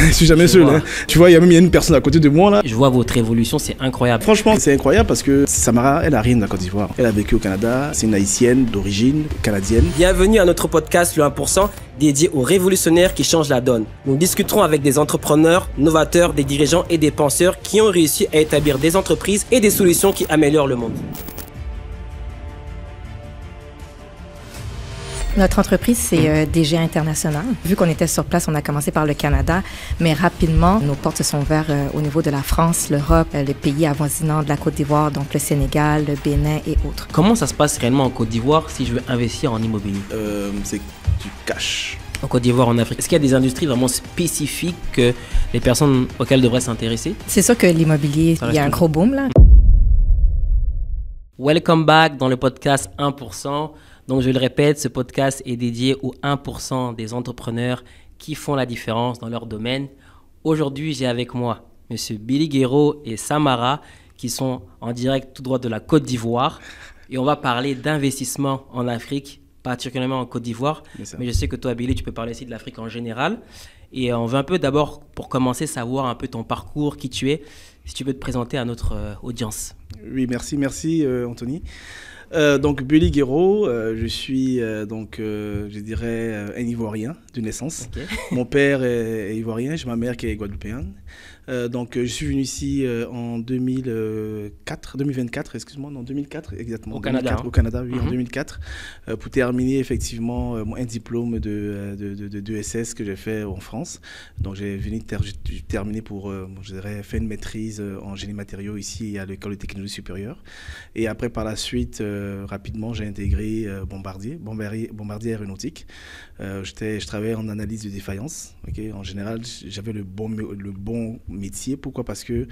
Je suis jamais seul. Hein. Tu vois, il y a une personne à côté de moi là. Je vois votre évolution, c'est incroyable. Franchement, c'est incroyable parce que Samara, elle a rien de la Côte d'Ivoire. Elle a vécu au Canada, c'est une haïtienne d'origine canadienne. Bienvenue à notre podcast Le 1%, dédié aux révolutionnaires qui changent la donne. Nous discuterons avec des entrepreneurs, novateurs, des dirigeants et des penseurs qui ont réussi à établir des entreprises et des solutions qui améliorent le monde. Notre entreprise, c'est DG International. Vu qu'on était sur place, on a commencé par le Canada, mais rapidement, nos portes se sont ouvertes au niveau de la France, l'Europe, les pays avoisinants de la Côte d'Ivoire, donc le Sénégal, le Bénin et autres. Comment ça se passe réellement en Côte d'Ivoire si je veux investir en immobilier? C'est du cash. En Côte d'Ivoire, en Afrique, est-ce qu'il y a des industries vraiment spécifiques que les personnes auxquelles devraient s'intéresser? C'est sûr que l'immobilier, il y a un gros boom là. Welcome back dans le podcast 1%. Donc, je le répète, ce podcast est dédié aux 1% des entrepreneurs qui font la différence dans leur domaine. Aujourd'hui, j'ai avec moi M. Billy Guéraud et Samara qui sont en direct tout droit de la Côte d'Ivoire. Et on va parler d'investissement en Afrique, particulièrement en Côte d'Ivoire. Mais je sais que toi, Billy, tu peux parler aussi de l'Afrique en général. Et on veut un peu d'abord, pour commencer, savoir un peu ton parcours, qui tu es. Si tu peux te présenter à notre audience. Oui, merci Anthony. Donc Billy Guéraud, je suis je dirais un Ivoirien de naissance. Okay. Mon père est ivoirien, j'ai ma mère qui est guadeloupéenne. Donc je suis venu ici en 2024, excuse-moi, non 2004 exactement. Au Canada. Au Canada, oui, en 2004, pour terminer effectivement un diplôme de SS que j'ai fait en France. Donc j'ai venu terminer pour, je dirais, faire une maîtrise en génie matériaux ici à l'École de technologie supérieure. Et après par la suite, rapidement, j'ai intégré Bombardier Aéronautique. Je travaillais en analyse de défaillance. Okay. En général, j'avais le bon métier. Pourquoi? Parce que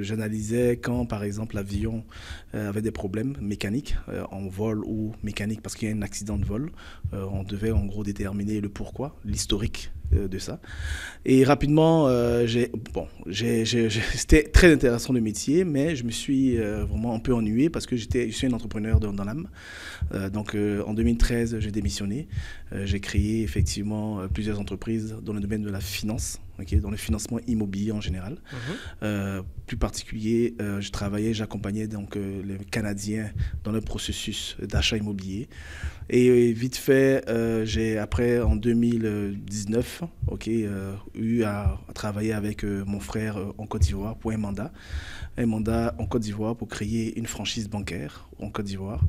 j'analysais quand, par exemple, l'avion avait des problèmes mécaniques en vol ou mécanique parce qu'il y a un accident de vol. On devait en gros déterminer le pourquoi, l'historique de ça. Et rapidement, c'était très intéressant le métier, mais je me suis vraiment un peu ennuyé parce que je suis un entrepreneur dans l'âme. Donc en 2013, j'ai démissionné. J'ai créé effectivement plusieurs entreprises dans le domaine de la finance, dans le financement immobilier en général. Plus particulier, j'accompagnais donc les Canadiens dans le processus d'achat immobilier. Et vite fait, j'ai après en 2019 eu à travailler avec mon frère en Côte d'Ivoire pour un mandat en Côte d'Ivoire pour créer une franchise bancaire en Côte d'Ivoire.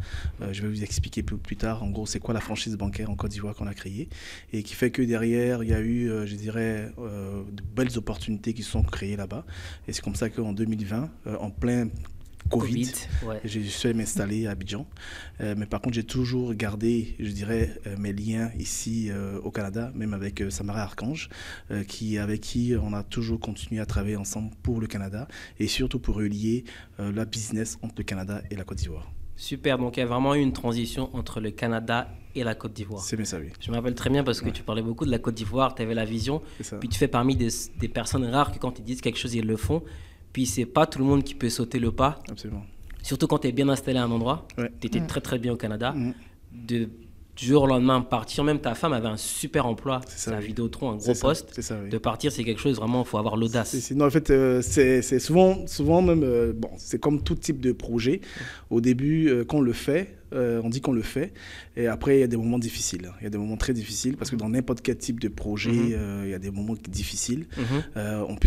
Je vais vous expliquer plus tard en gros c'est quoi la franchise bancaire en Côte d'Ivoire qu'on a créée et qui fait que derrière il y a eu je dirais de belles opportunités qui sont créées là-bas et c'est comme ça qu'en 2020 en plein Covid, ouais. Je suis m'installer à Abidjan. Mais par contre, j'ai toujours gardé, je dirais, mes liens ici au Canada, même avec Samara Archange, avec qui on a toujours continué à travailler ensemble pour le Canada et surtout pour relier la business entre le Canada et la Côte d'Ivoire. Super, donc il y a vraiment eu une transition entre le Canada et la Côte d'Ivoire. C'est bien ça, oui. Je me rappelle très bien parce que tu parlais beaucoup de la Côte d'Ivoire, tu avais la vision, puis tu fais parmi des personnes rares que quand ils disent quelque chose, ils le font. Puis c'est pas tout le monde qui peut sauter le pas. Absolument. Surtout quand tu es bien installé à un endroit. Ouais. Tu étais très très bien au Canada. Du jour au lendemain, partir, même ta femme avait un super emploi. C'est la Vidéotron, un gros poste. C'est ça, oui. De partir, c'est quelque chose vraiment, il faut avoir l'audace. Non, en fait, c'est souvent même, c'est comme tout type de projet. Au début, quand on le fait, on dit qu'on le fait, et après il y a des moments difficiles. Il y a des moments très difficiles parce que dans n'importe quel type de projet, il y a des moments difficiles. On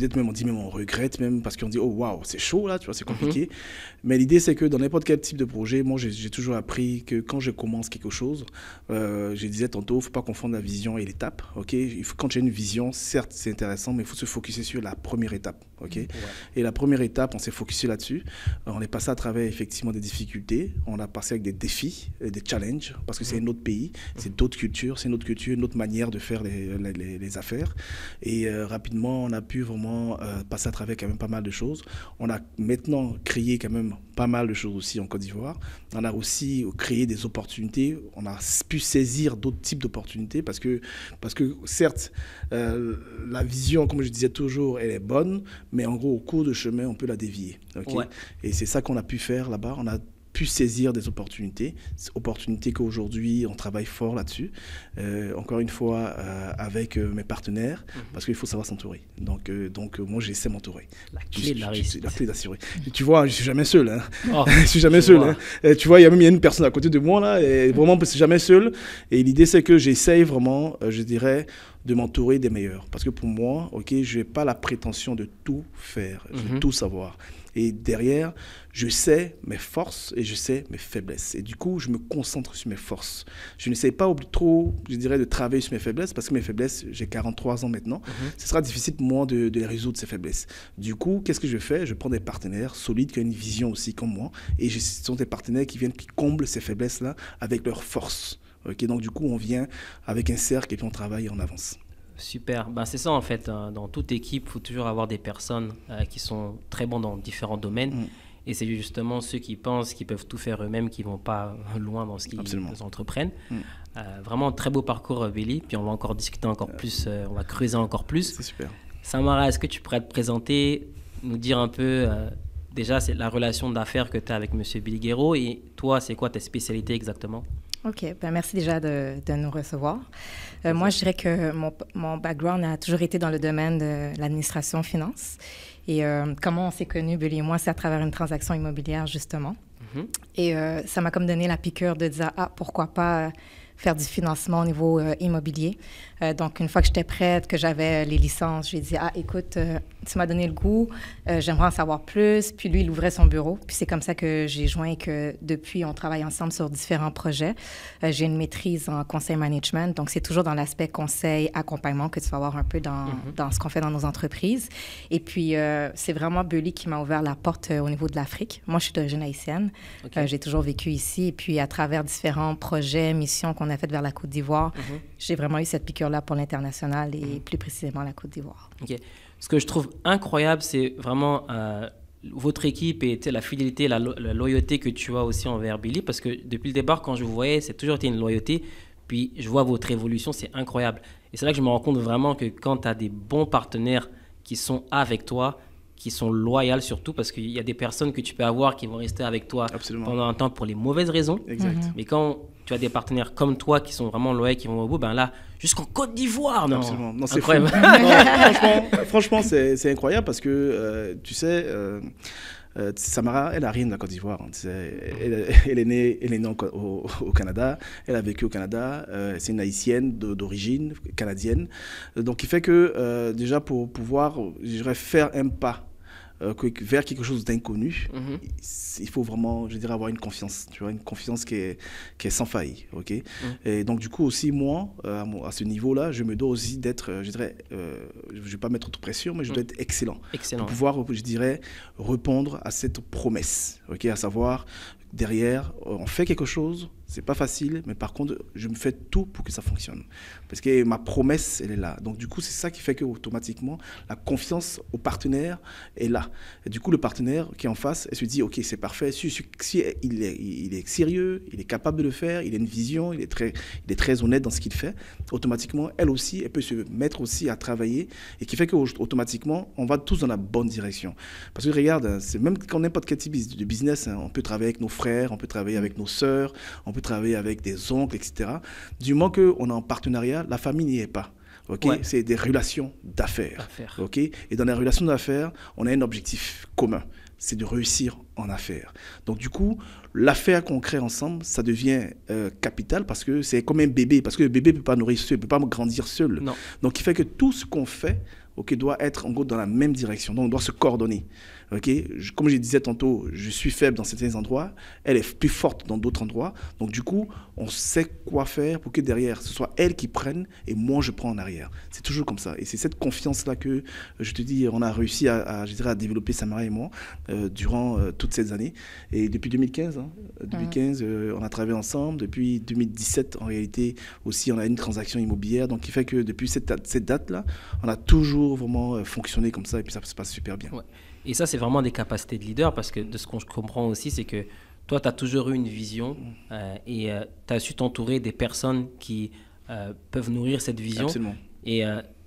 regrette même parce qu'on dit oh waouh c'est chaud là, tu vois, c'est compliqué. Mais l'idée c'est que dans n'importe quel type de projet, moi j'ai toujours appris que quand je commence quelque chose, je disais tantôt, faut pas confondre la vision et l'étape. Ok, quand j'ai une vision, certes c'est intéressant, mais il faut se focuser sur la première étape. Ok, et la première étape, on s'est focusé là-dessus. On est passé à travers effectivement des difficultés, on a passé avec des défis, des challenges, parce que c'est un autre pays, c'est d'autres cultures, c'est une autre culture, une autre manière de faire les affaires. Et rapidement, on a pu vraiment passer à travers quand même pas mal de choses. On a maintenant créé quand même pas mal de choses aussi en Côte d'Ivoire. On a aussi créé des opportunités, on a pu saisir d'autres types d'opportunités parce que certes, la vision, comme je disais toujours, elle est bonne, mais en gros, au cours de chemin, on peut la dévier. Okay? Ouais. Et c'est ça qu'on a pu faire là-bas. On a pu saisir des opportunités qu'aujourd'hui, on travaille fort là-dessus. Encore une fois, avec mes partenaires, parce qu'il faut savoir s'entourer. Donc moi, j'essaie de m'entourer. La clé de la réussite. La clé d'assurer. Tu vois, je ne suis jamais seul. Hein. Oh, je suis jamais seul. Hein. Tu vois, il y a une personne à côté de moi, là, et vraiment, je ne suis jamais seul. Et l'idée, c'est que j'essaye vraiment, je dirais, de m'entourer des meilleurs. Parce que pour moi, je n'ai pas la prétention de tout faire, de tout savoir. Et derrière, je sais mes forces et je sais mes faiblesses. Et du coup, je me concentre sur mes forces. Je n'essaie pas trop, je dirais, de travailler sur mes faiblesses parce que mes faiblesses, j'ai 43 ans maintenant. Ce sera difficile pour moi de les résoudre, ces faiblesses. Du coup, qu'est-ce que je fais? Je prends des partenaires solides qui ont une vision aussi comme moi. Et ce sont des partenaires qui comblent ces faiblesses-là avec leurs forces. Donc, du coup, on vient avec un cercle et puis on travaille en avance. Super. C'est ça en fait. Dans toute équipe, il faut toujours avoir des personnes qui sont très bons dans différents domaines. Et c'est justement ceux qui pensent qu'ils peuvent tout faire eux-mêmes qui ne vont pas loin dans ce qu'ils entreprennent. Vraiment, très beau parcours, Billy. Puis on va encore discuter encore plus, on va creuser encore plus. C'est super. Samara, est-ce que tu pourrais te présenter, nous dire un peu, déjà, c'est la relation d'affaires que tu as avec M. Billy Guerreau. Et toi, c'est quoi ta spécialité exactement? OK. Merci déjà de nous recevoir. Moi, je dirais que mon background a toujours été dans le domaine de l'administration finance. Et comment on s'est connus, Billy et moi, c'est à travers une transaction immobilière, justement. Et ça m'a comme donné la piqûre de dire, pourquoi pas faire du financement au niveau immobilier. Donc, une fois que j'étais prête, que j'avais les licences, je lui ai dit, écoute, tu m'as donné le goût, j'aimerais en savoir plus. Puis lui, il ouvrait son bureau. Puis c'est comme ça que j'ai joint et que depuis, on travaille ensemble sur différents projets. J'ai une maîtrise en conseil management. Donc, c'est toujours dans l'aspect conseil, accompagnement que tu vas voir un peu dans ce qu'on fait dans nos entreprises. Et puis, c'est vraiment Billy qui m'a ouvert la porte au niveau de l'Afrique. Moi, je suis d'origine haïtienne. J'ai toujours vécu ici. Et puis, à travers différents projets, missions qu'on a faites vers la Côte d'Ivoire, j'ai vraiment eu cette piqûre-là pour l'international et plus précisément la Côte d'Ivoire. OK. Ce que je trouve incroyable, c'est vraiment votre équipe et la fidélité, la loyauté que tu as aussi envers Billy, parce que depuis le départ, quand je vous voyais, c'est toujours été une loyauté. Puis je vois votre évolution, c'est incroyable. Et c'est là que je me rends compte vraiment que quand tu as des bons partenaires qui sont avec toi, qui sont loyaux surtout, parce qu'il y a des personnes que tu peux avoir qui vont rester avec toi pendant un temps pour les mauvaises raisons. Exact. Mais quand tu as des partenaires comme toi qui sont vraiment loyaux, qui vont au bout, là, jusqu'en Côte d'Ivoire, non? Absolument. Non, c'est incroyable. Non, franchement, c'est incroyable parce que, tu sais, Samara, elle n'a rien de la Côte d'Ivoire. Hein, elle est née au Canada, elle a vécu au Canada, c'est une haïtienne d'origine canadienne. Donc, il fait que, déjà, pour pouvoir, je dirais, faire un pas vers quelque chose d'inconnu, il faut vraiment, je dirais, avoir une confiance, tu vois, une confiance qui est sans faille, ok. Et donc du coup aussi moi, à ce niveau-là, je me dois aussi d'être, je dirais, je vais pas mettre trop de pression, mais je dois être excellent, pour pouvoir, je dirais, répondre à cette promesse, ok, à savoir derrière, on fait quelque chose, c'est pas facile, mais par contre, je me fais tout pour que ça fonctionne. Parce que ma promesse, elle est là. Donc, du coup, c'est ça qui fait qu'automatiquement, la confiance au partenaire est là. Et du coup, le partenaire qui est en face, elle se dit, OK, c'est parfait. Si il est sérieux, il est capable de le faire, il a une vision, il est très honnête dans ce qu'il fait, automatiquement, elle aussi, elle peut se mettre aussi à travailler et qui fait qu'automatiquement, on va tous dans la bonne direction. Parce que regarde, c'est même quand n'importe quel type de business, hein, on peut travailler avec nos frères, on peut travailler avec nos sœurs, on peut travailler avec des oncles, etc. Du moment qu'on est en partenariat, la famille n'y est pas. Okay? Ouais. C'est des relations d'affaires. Okay? Et dans les relations d'affaires, on a un objectif commun, c'est de réussir en affaires. Donc du coup, l'affaire qu'on crée ensemble, ça devient capital parce que c'est comme un bébé, parce que le bébé ne peut pas nourrir seul, ne peut pas grandir seul. Non. Donc il fait que tout ce qu'on fait, doit être en gros dans la même direction. Donc on doit se coordonner. Comme je disais tantôt, je suis faible dans certains endroits, elle est plus forte dans d'autres endroits. Donc du coup, on sait quoi faire pour que derrière, ce soit elle qui prenne et moi je prends en arrière. C'est toujours comme ça. Et c'est cette confiance-là que, je te dis, on a réussi à développer, Samara et moi, durant toutes ces années. Et depuis 2015, on a travaillé ensemble. Depuis 2017, en réalité, aussi, on a une transaction immobilière. Donc, qui fait que depuis cette date-là, on a toujours vraiment fonctionné comme ça et puis ça se passe super bien. Ouais. Et ça, c'est vraiment des capacités de leader parce que de ce que je comprends aussi, c'est que toi, tu as toujours eu une vision et tu as su t'entourer des personnes qui peuvent nourrir cette vision. Absolument. Et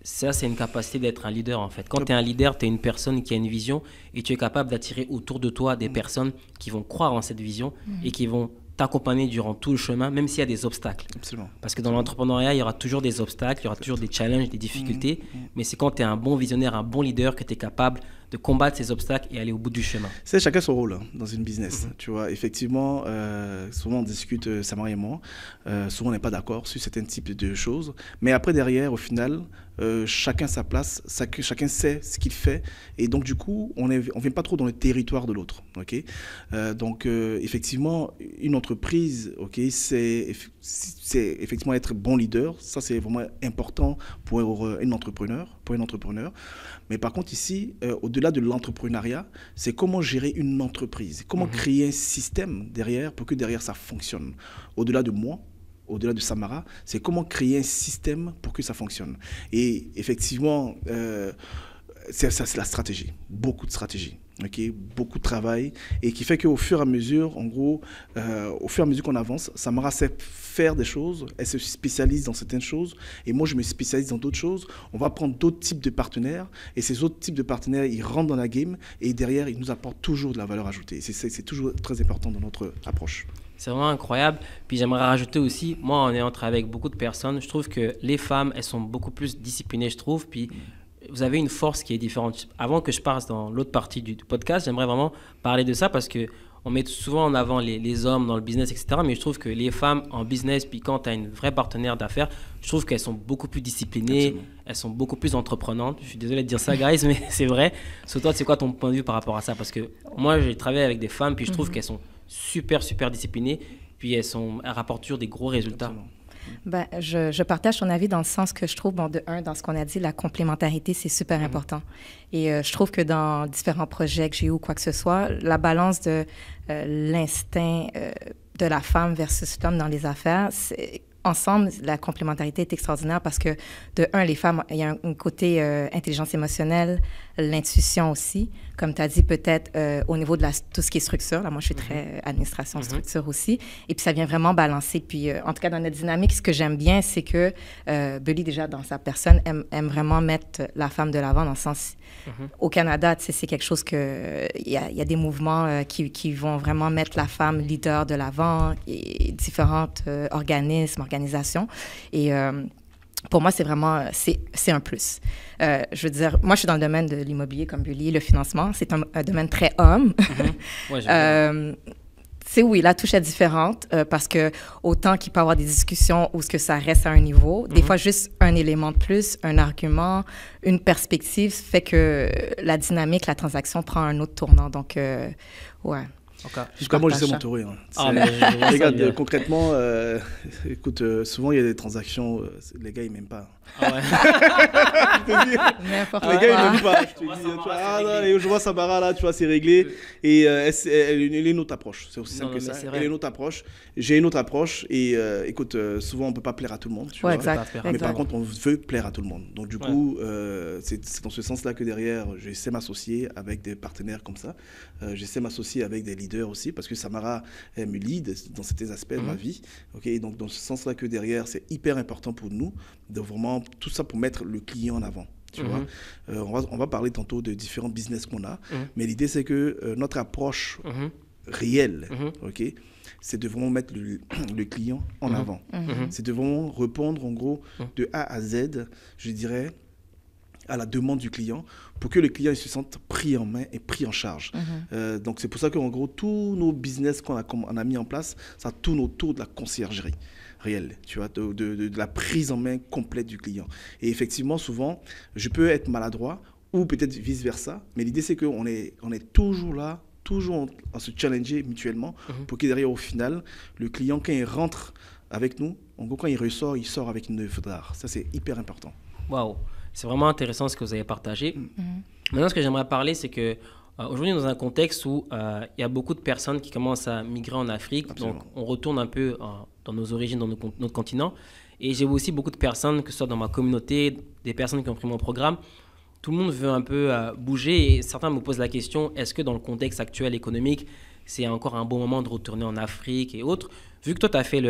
ça, c'est une capacité d'être un leader, en fait. Quand tu es un leader, tu es une personne qui a une vision et tu es capable d'attirer autour de toi des personnes qui vont croire en cette vision et qui vont t'accompagner durant tout le chemin, même s'il y a des obstacles. Absolument. Parce que dans l'entrepreneuriat, il y aura toujours des obstacles, il y aura toujours des challenges, des difficultés. Mais c'est quand tu es un bon visionnaire, un bon leader que tu es capable de combattre ces obstacles et aller au bout du chemin. C'est chacun son rôle dans une business. Tu vois, effectivement, souvent on discute, Samara et moi, souvent on n'est pas d'accord sur certains types de choses. Mais après, derrière, au final, chacun sa place, chacun sait ce qu'il fait. Et donc, du coup, on ne vient pas trop dans le territoire de l'autre. Okay, donc, effectivement, une entreprise, c'est effectivement être bon leader. Ça, c'est vraiment important pour un entrepreneur. Mais par contre, ici, au-delà de l'entrepreneuriat, c'est comment gérer une entreprise, comment créer un système derrière pour que derrière ça fonctionne. Au-delà de moi, au-delà de Samara, c'est comment créer un système pour que ça fonctionne. Et effectivement, c'est la stratégie, beaucoup de stratégie. Beaucoup de travail et qui fait qu'au fur et à mesure, en gros, au fur et à mesure qu'on avance, Samara sait faire des choses, elle se spécialise dans certaines choses et moi je me spécialise dans d'autres choses. On va prendre d'autres types de partenaires et ces autres types de partenaires, ils rentrent dans la game et derrière, ils nous apportent toujours de la valeur ajoutée. C'est toujours très important dans notre approche. C'est vraiment incroyable. Puis j'aimerais rajouter aussi, moi en ayant travaillé avec beaucoup de personnes, je trouve que les femmes, elles sont beaucoup plus disciplinées, je trouve. Puis vous avez une force qui est différente. Avant que je passe dans l'autre partie du podcast, j'aimerais vraiment parler de ça parce qu'on met souvent en avant les hommes dans le business, etc. Mais je trouve que les femmes en business, puis quand tu as une vraie partenaire d'affaires, je trouve qu'elles sont beaucoup plus disciplinées, elles sont beaucoup plus entreprenantes. Je suis désolé de dire ça, guys, mais c'est vrai. Sur toi, c'est quoi ton point de vue par rapport à ça? Parce que moi, j'ai travaillé avec des femmes, puis je trouve qu'elles sont super, super disciplinées, puis elles rapportent toujours des gros résultats. Absolument. Je partage ton avis dans le sens que je trouve, dans ce qu'on a dit, la complémentarité, c'est super important. Et je trouve que dans différents projets que j'ai eu ou quoi que ce soit, la balance de l'instinct de la femme versus l'homme dans les affaires, ensemble, la complémentarité est extraordinaire parce que, de un, les femmes, il y a un côté intelligence émotionnelle, l'intuition aussi. Comme tu as dit, peut-être au niveau de tout ce qui est structure. Là, moi, je suis très administration, structure aussi. Et puis, ça vient vraiment balancer. Puis, en tout cas, dans notre dynamique, ce que j'aime bien, c'est que Bully, déjà, dans sa personne, aime vraiment mettre la femme de l'avant dans le sens... Au Canada, tu sais, c'est quelque chose que... Il y a des mouvements qui vont vraiment mettre la femme leader de l'avant et différentes organisations. Et... pour moi, c'est vraiment, c'est un plus. Je veux dire, moi, je suis dans le domaine de l'immobilier comme Bully, le financement. C'est un domaine très homme. Ouais, c'est oui, la touche est différente parce que autant qu'il peut y avoir des discussions où ce que ça reste à un niveau, des fois, juste un élément de plus, un argument, une perspective fait que la dynamique, la transaction prend un autre tournant. Donc, ouais. Okay. Jusqu'à moi, je sais m'entourer. Regarde, concrètement, écoute, souvent, il y a des transactions, les gars, ils m'aiment pas. Ah ouais. N'importe les gars, ils m'aiment pas. Je te dis, je vois Samara, là, tu vois, c'est réglé. Et elle est une autre approche. C'est aussi simple que ça. Elle est une autre approche. J'ai une autre approche. Et écoute, souvent, on ne peut pas plaire à tout le monde. Tu vois. Exact. Mais par contre, on veut plaire à tout le monde. Donc, du coup, c'est dans ce sens-là que derrière, j'essaie de m'associer avec des partenaires comme ça. J'essaie de m'associer avec des leaders aussi, parce que Samara, elle me lead dans certains aspects de ma vie. Okay, donc, dans ce sens-là que derrière, c'est hyper important pour nous de vraiment tout ça pour mettre le client en avant. Tu vois, on va parler tantôt de différents business qu'on a, mais l'idée, c'est que notre approche réelle, okay, c'est de vraiment mettre le client en avant. C'est de vraiment répondre, en gros, de A à Z, je dirais, à la demande du client pour que le client il se sente pris en main et pris en charge. Donc, c'est pour ça qu'en gros, tous nos business qu'on a mis en place, ça tourne autour de la conciergerie réelle, tu vois, de la prise en main complète du client. Et effectivement, souvent, je peux être maladroit ou peut-être vice-versa, mais l'idée, c'est qu'on est toujours là, toujours à se challenger mutuellement pour que derrière, au final, le client, quand il rentre avec nous, en gros, quand il ressort, il sort avec une œuvre d'art. Ça, c'est hyper important. Waouh! C'est vraiment intéressant ce que vous avez partagé. Maintenant, ce que j'aimerais parler, c'est que aujourd'hui, dans un contexte où il y a beaucoup de personnes qui commencent à migrer en Afrique, donc on retourne un peu dans nos origines, dans notre continent. Et j'ai aussi beaucoup de personnes, que ce soit dans ma communauté, des personnes qui ont pris mon programme, tout le monde veut un peu bouger et certains me posent la question, est-ce que dans le contexte actuel économique, c'est encore un bon moment de retourner en Afrique et autres? Vu que toi, tu as fait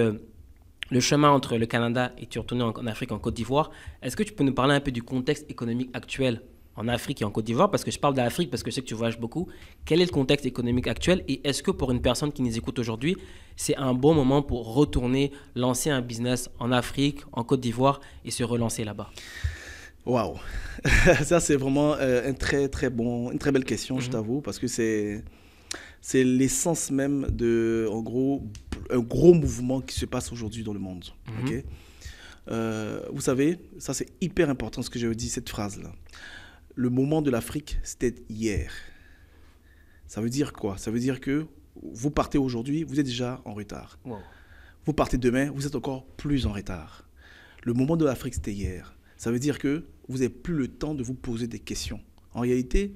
le chemin entre le Canada et tu es retourné en Afrique, en Côte d'Ivoire. Est-ce que tu peux nous parler un peu du contexte économique actuel en Afrique et en Côte d'Ivoire? Parce que je parle d'Afrique parce que je sais que tu voyages beaucoup. Quel est le contexte économique actuel? Et est-ce que pour une personne qui nous écoute aujourd'hui, c'est un bon moment pour retourner lancer un business en Afrique, en Côte d'Ivoire et se relancer là-bas? Waouh, ça c'est vraiment une très belle question, je t'avoue, parce que c'est l'essence même de, en gros, un gros mouvement qui se passe aujourd'hui dans le monde. Ok. Vous savez, ça c'est hyper important ce que je dis, cette phrase-là. Le moment de l'Afrique, c'était hier. Ça veut dire quoi? Ça veut dire que vous partez aujourd'hui, vous êtes déjà en retard. Wow. Vous partez demain, vous êtes encore plus en retard. Le moment de l'Afrique, c'était hier. Ça veut dire que vous n'avez plus le temps de vous poser des questions. En réalité,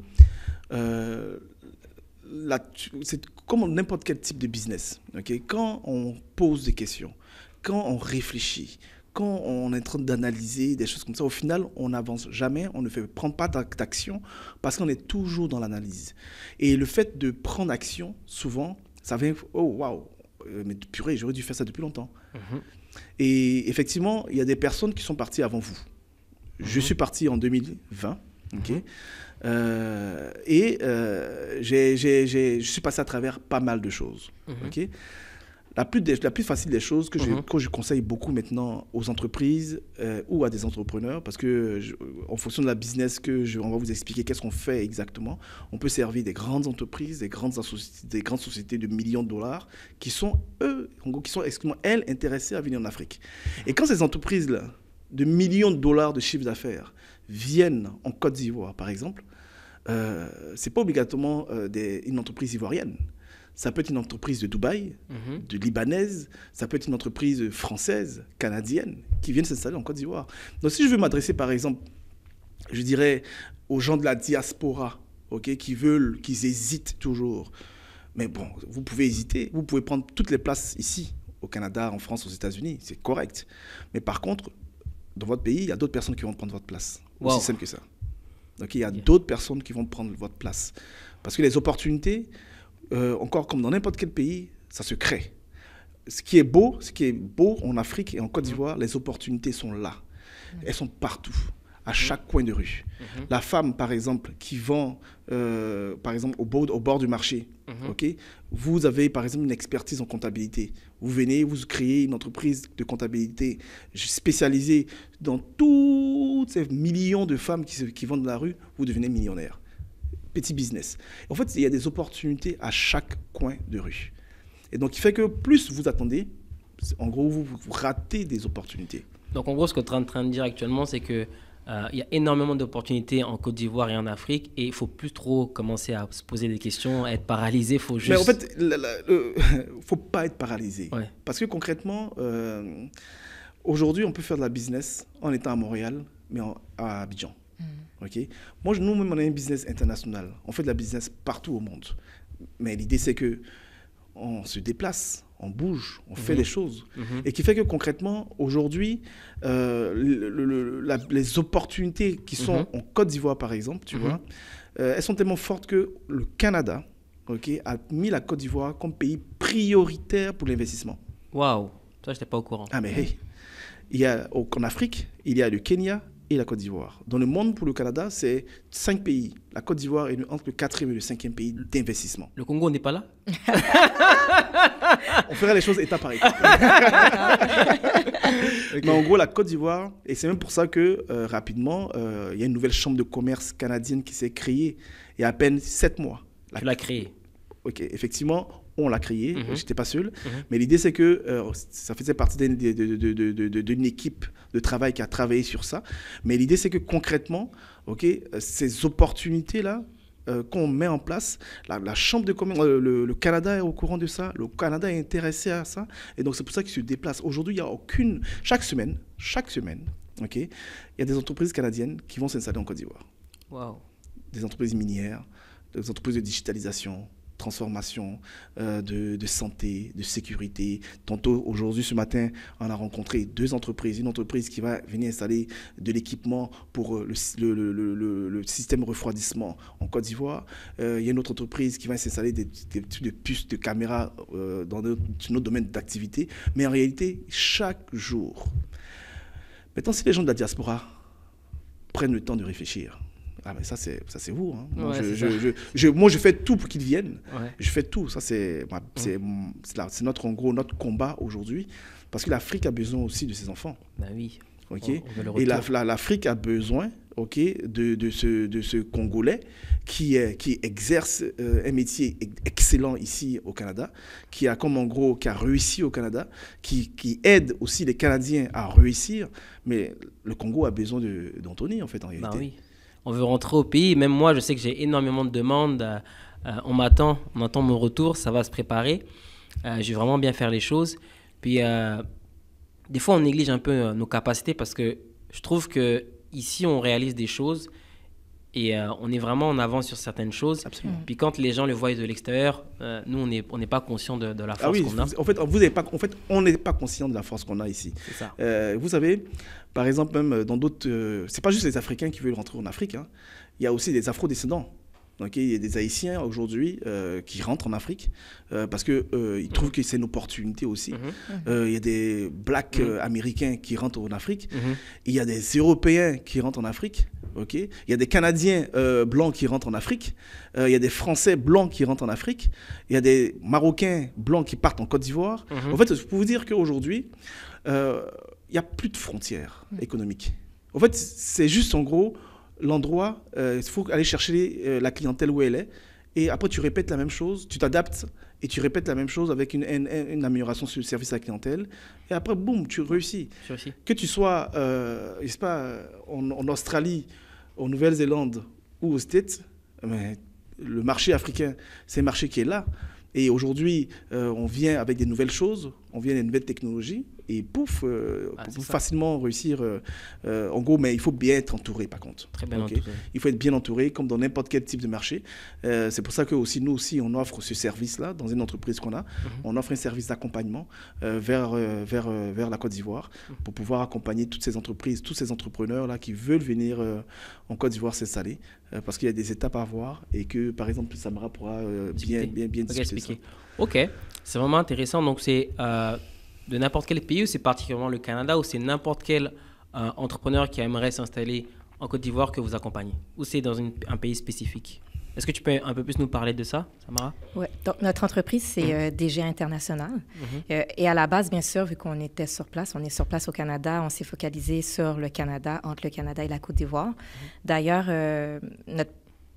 c'est comme n'importe quel type de business. Okay? Quand on pose des questions, quand on réfléchit, quand on est en train d'analyser des choses comme ça, au final, on n'avance jamais, on ne prend pas d'action parce qu'on est toujours dans l'analyse. Et le fait de prendre action, souvent, ça vient, oh waouh, mais purée, j'aurais dû faire ça depuis longtemps. Et effectivement, il y a des personnes qui sont parties avant vous. Je suis parti en 2020, ok. Je suis passé à travers pas mal de choses, ok. La plus facile des choses que je conseille beaucoup maintenant aux entreprises ou à des entrepreneurs, parce que en fonction de la business on va vous expliquer qu'est-ce qu'on fait exactement, on peut servir des grandes entreprises, des grandes sociétés de millions de dollars qui sont, elles, intéressées à venir en Afrique. Et quand ces entreprises-là, de millions de dollars de chiffre d'affaires, viennent en Côte d'Ivoire, par exemple, ce n'est pas obligatoirement une entreprise ivoirienne. Ça peut être une entreprise de Dubaï, de libanaise, ça peut être une entreprise française, canadienne, qui viennent s'installer en Côte d'Ivoire. Donc si je veux m'adresser, par exemple, je dirais aux gens de la diaspora, okay, qui hésitent toujours. Mais bon, vous pouvez hésiter, vous pouvez prendre toutes les places ici, au Canada, en France, aux États-Unis, c'est correct. Mais par contre, dans votre pays, il y a d'autres personnes qui vont prendre votre place. Wow. Aussi simple que ça. Donc il y a d'autres personnes qui vont prendre votre place. Parce que les opportunités, encore comme dans n'importe quel pays, ça se crée. Ce qui est beau en Afrique et en Côte d'Ivoire, les opportunités sont là. Elles sont partout, à chaque coin de rue. La femme, par exemple, qui vend par exemple, au bord du marché, okay, vous avez, par exemple, une expertise en comptabilité. Vous venez, vous créez une entreprise de comptabilité spécialisée dans toutes ces millions de femmes qui vendent dans la rue, vous devenez millionnaire. Petit business. En fait, il y a des opportunités à chaque coin de rue. Et donc, il fait que plus vous attendez, en gros, vous ratez des opportunités. Donc, en gros, ce que tu es en train de dire actuellement, c'est que il y a énormément d'opportunités en Côte d'Ivoire et en Afrique et il ne faut plus trop commencer à se poser des questions, à être paralysé. Faut juste... Mais en fait, il ne faut pas être paralysé. Ouais. Parce que concrètement, aujourd'hui, on peut faire de la business en étant à Montréal, mais à Abidjan. Okay? Moi, nous-mêmes, on a un business international. On fait de la business partout au monde. Mais l'idée, c'est qu'on se déplace, on bouge, on fait des choses. Et qui fait que concrètement, aujourd'hui, les opportunités qui sont en Côte d'Ivoire, par exemple, tu vois, elles sont tellement fortes que le Canada, okay, a mis la Côte d'Ivoire comme pays prioritaire pour l'investissement. Waouh, ça, je n'étais pas au courant. Ah, mais hey, en Afrique, il y a le Kenya et la Côte d'Ivoire. Dans le monde, pour le Canada, c'est 5 pays. La Côte d'Ivoire est entre le 4e et le 5e pays d'investissement. Le Congo n'est pas là? On ferait les choses étape par étape. Okay. Mais en gros, la Côte d'Ivoire, et c'est même pour ça que rapidement, il y a une nouvelle chambre de commerce canadienne qui s'est créée il y a à peine 7 mois. Tu l'as créée? Ok, effectivement, on l'a créée, je n'étais pas seul. Mais l'idée, c'est que ça faisait partie d'une équipe de travail qui a travaillé sur ça. Mais l'idée, c'est que concrètement, okay, ces opportunités-là, qu'on met en place, la Chambre de commerce, le Canada est au courant de ça, le Canada est intéressé à ça, et donc c'est pour ça qu'ils se déplacent. Aujourd'hui, il n'y a aucune... Chaque semaine, okay, il y a des entreprises canadiennes qui vont s'installer en Côte d'Ivoire. Wow. Des entreprises minières, des entreprises de digitalisation, transformation, de santé, de sécurité. Tantôt, aujourd'hui, ce matin, on a rencontré 2 entreprises. Une entreprise qui va venir installer de l'équipement pour le système refroidissement en Côte d'Ivoire. Il y a une autre entreprise qui va s'installer des puces de caméras dans notre domaine d'activité. Mais en réalité, chaque jour. Maintenant, si les gens de la diaspora prennent le temps de réfléchir, ah ben ça c'est vous. Hein. Moi, je fais tout pour qu'ils viennent. Ouais. Je fais tout. Ça, c'est notre, en gros, notre combat aujourd'hui. Parce que l'Afrique a besoin aussi de ses enfants. Ben oui. Okay. Et l'Afrique a besoin de ce Congolais qui exerce un métier excellent ici au Canada, qui a réussi au Canada, qui aide aussi les Canadiens à réussir. Mais le Congo a besoin d'Anthony, en fait, en réalité. Ben oui. On veut rentrer au pays. Même moi, je sais que j'ai énormément de demandes. On attend mon retour. Ça va se préparer. Je vais vraiment bien faire les choses. Puis, des fois, on néglige un peu nos capacités parce que je trouve qu'ici, on réalise des choses et on est vraiment en avance sur certaines choses. Absolument. Puis quand les gens le voient de l'extérieur, nous, on n'est pas conscient de la force qu'on a. On n'est pas conscient de la force qu'on a ici. C'est ça. Vous savez, par exemple, même dans d'autres... c'est pas juste les Africains qui veulent rentrer en Afrique. Hein. Il y a aussi des Afro-descendants. Donc, il y a des Haïtiens aujourd'hui qui rentrent en Afrique parce qu'ils trouvent que c'est une opportunité aussi. Il y a des Blacks américains qui rentrent en Afrique. Il y a des Européens qui rentrent en Afrique. Il y a des Canadiens blancs qui rentrent en Afrique. Il y a des Français blancs qui rentrent en Afrique. Il y a des Marocains blancs qui partent en Côte d'Ivoire. En fait, je peux vous dire qu'aujourd'hui, il n'y a plus de frontières économiques. En fait, c'est juste en gros... l'endroit, il faut aller chercher la clientèle où elle est. Et après, tu répètes la même chose, tu t'adaptes et tu répètes la même chose avec une amélioration sur le service à la clientèle. Et après, boum, tu réussis. Que tu sois, je sais pas, en Australie, en Nouvelle-Zélande ou aux States, mais le marché africain, c'est un marché qui est là. Et aujourd'hui, on vient avec des nouvelles choses, on vient avec des nouvelles technologies. Et pouf, facilement réussir. En gros, mais il faut bien être entouré, par contre. Très bien entouré. Il faut être bien entouré, comme dans n'importe quel type de marché. C'est pour ça que aussi, nous aussi, on offre ce service-là dans une entreprise qu'on a. On offre un service d'accompagnement vers la Côte d'Ivoire pour pouvoir accompagner toutes ces entreprises, tous ces entrepreneurs-là qui veulent venir en Côte d'Ivoire s'installer. Parce qu'il y a des étapes à voir et que, par exemple, Samara pourra bien discuter ça. OK, c'est vraiment intéressant. Donc, c'est... de n'importe quel pays ou c'est particulièrement le Canada ou c'est n'importe quel entrepreneur qui aimerait s'installer en Côte d'Ivoire que vous accompagnez ou c'est dans un pays spécifique? Est-ce que tu peux un peu plus nous parler de ça, Samara? Oui, donc notre entreprise, c'est DG International. Et à la base, bien sûr, vu qu'on était sur place, on est sur place au Canada, on s'est focalisé sur le Canada, entre le Canada et la Côte d'Ivoire. D'ailleurs, notre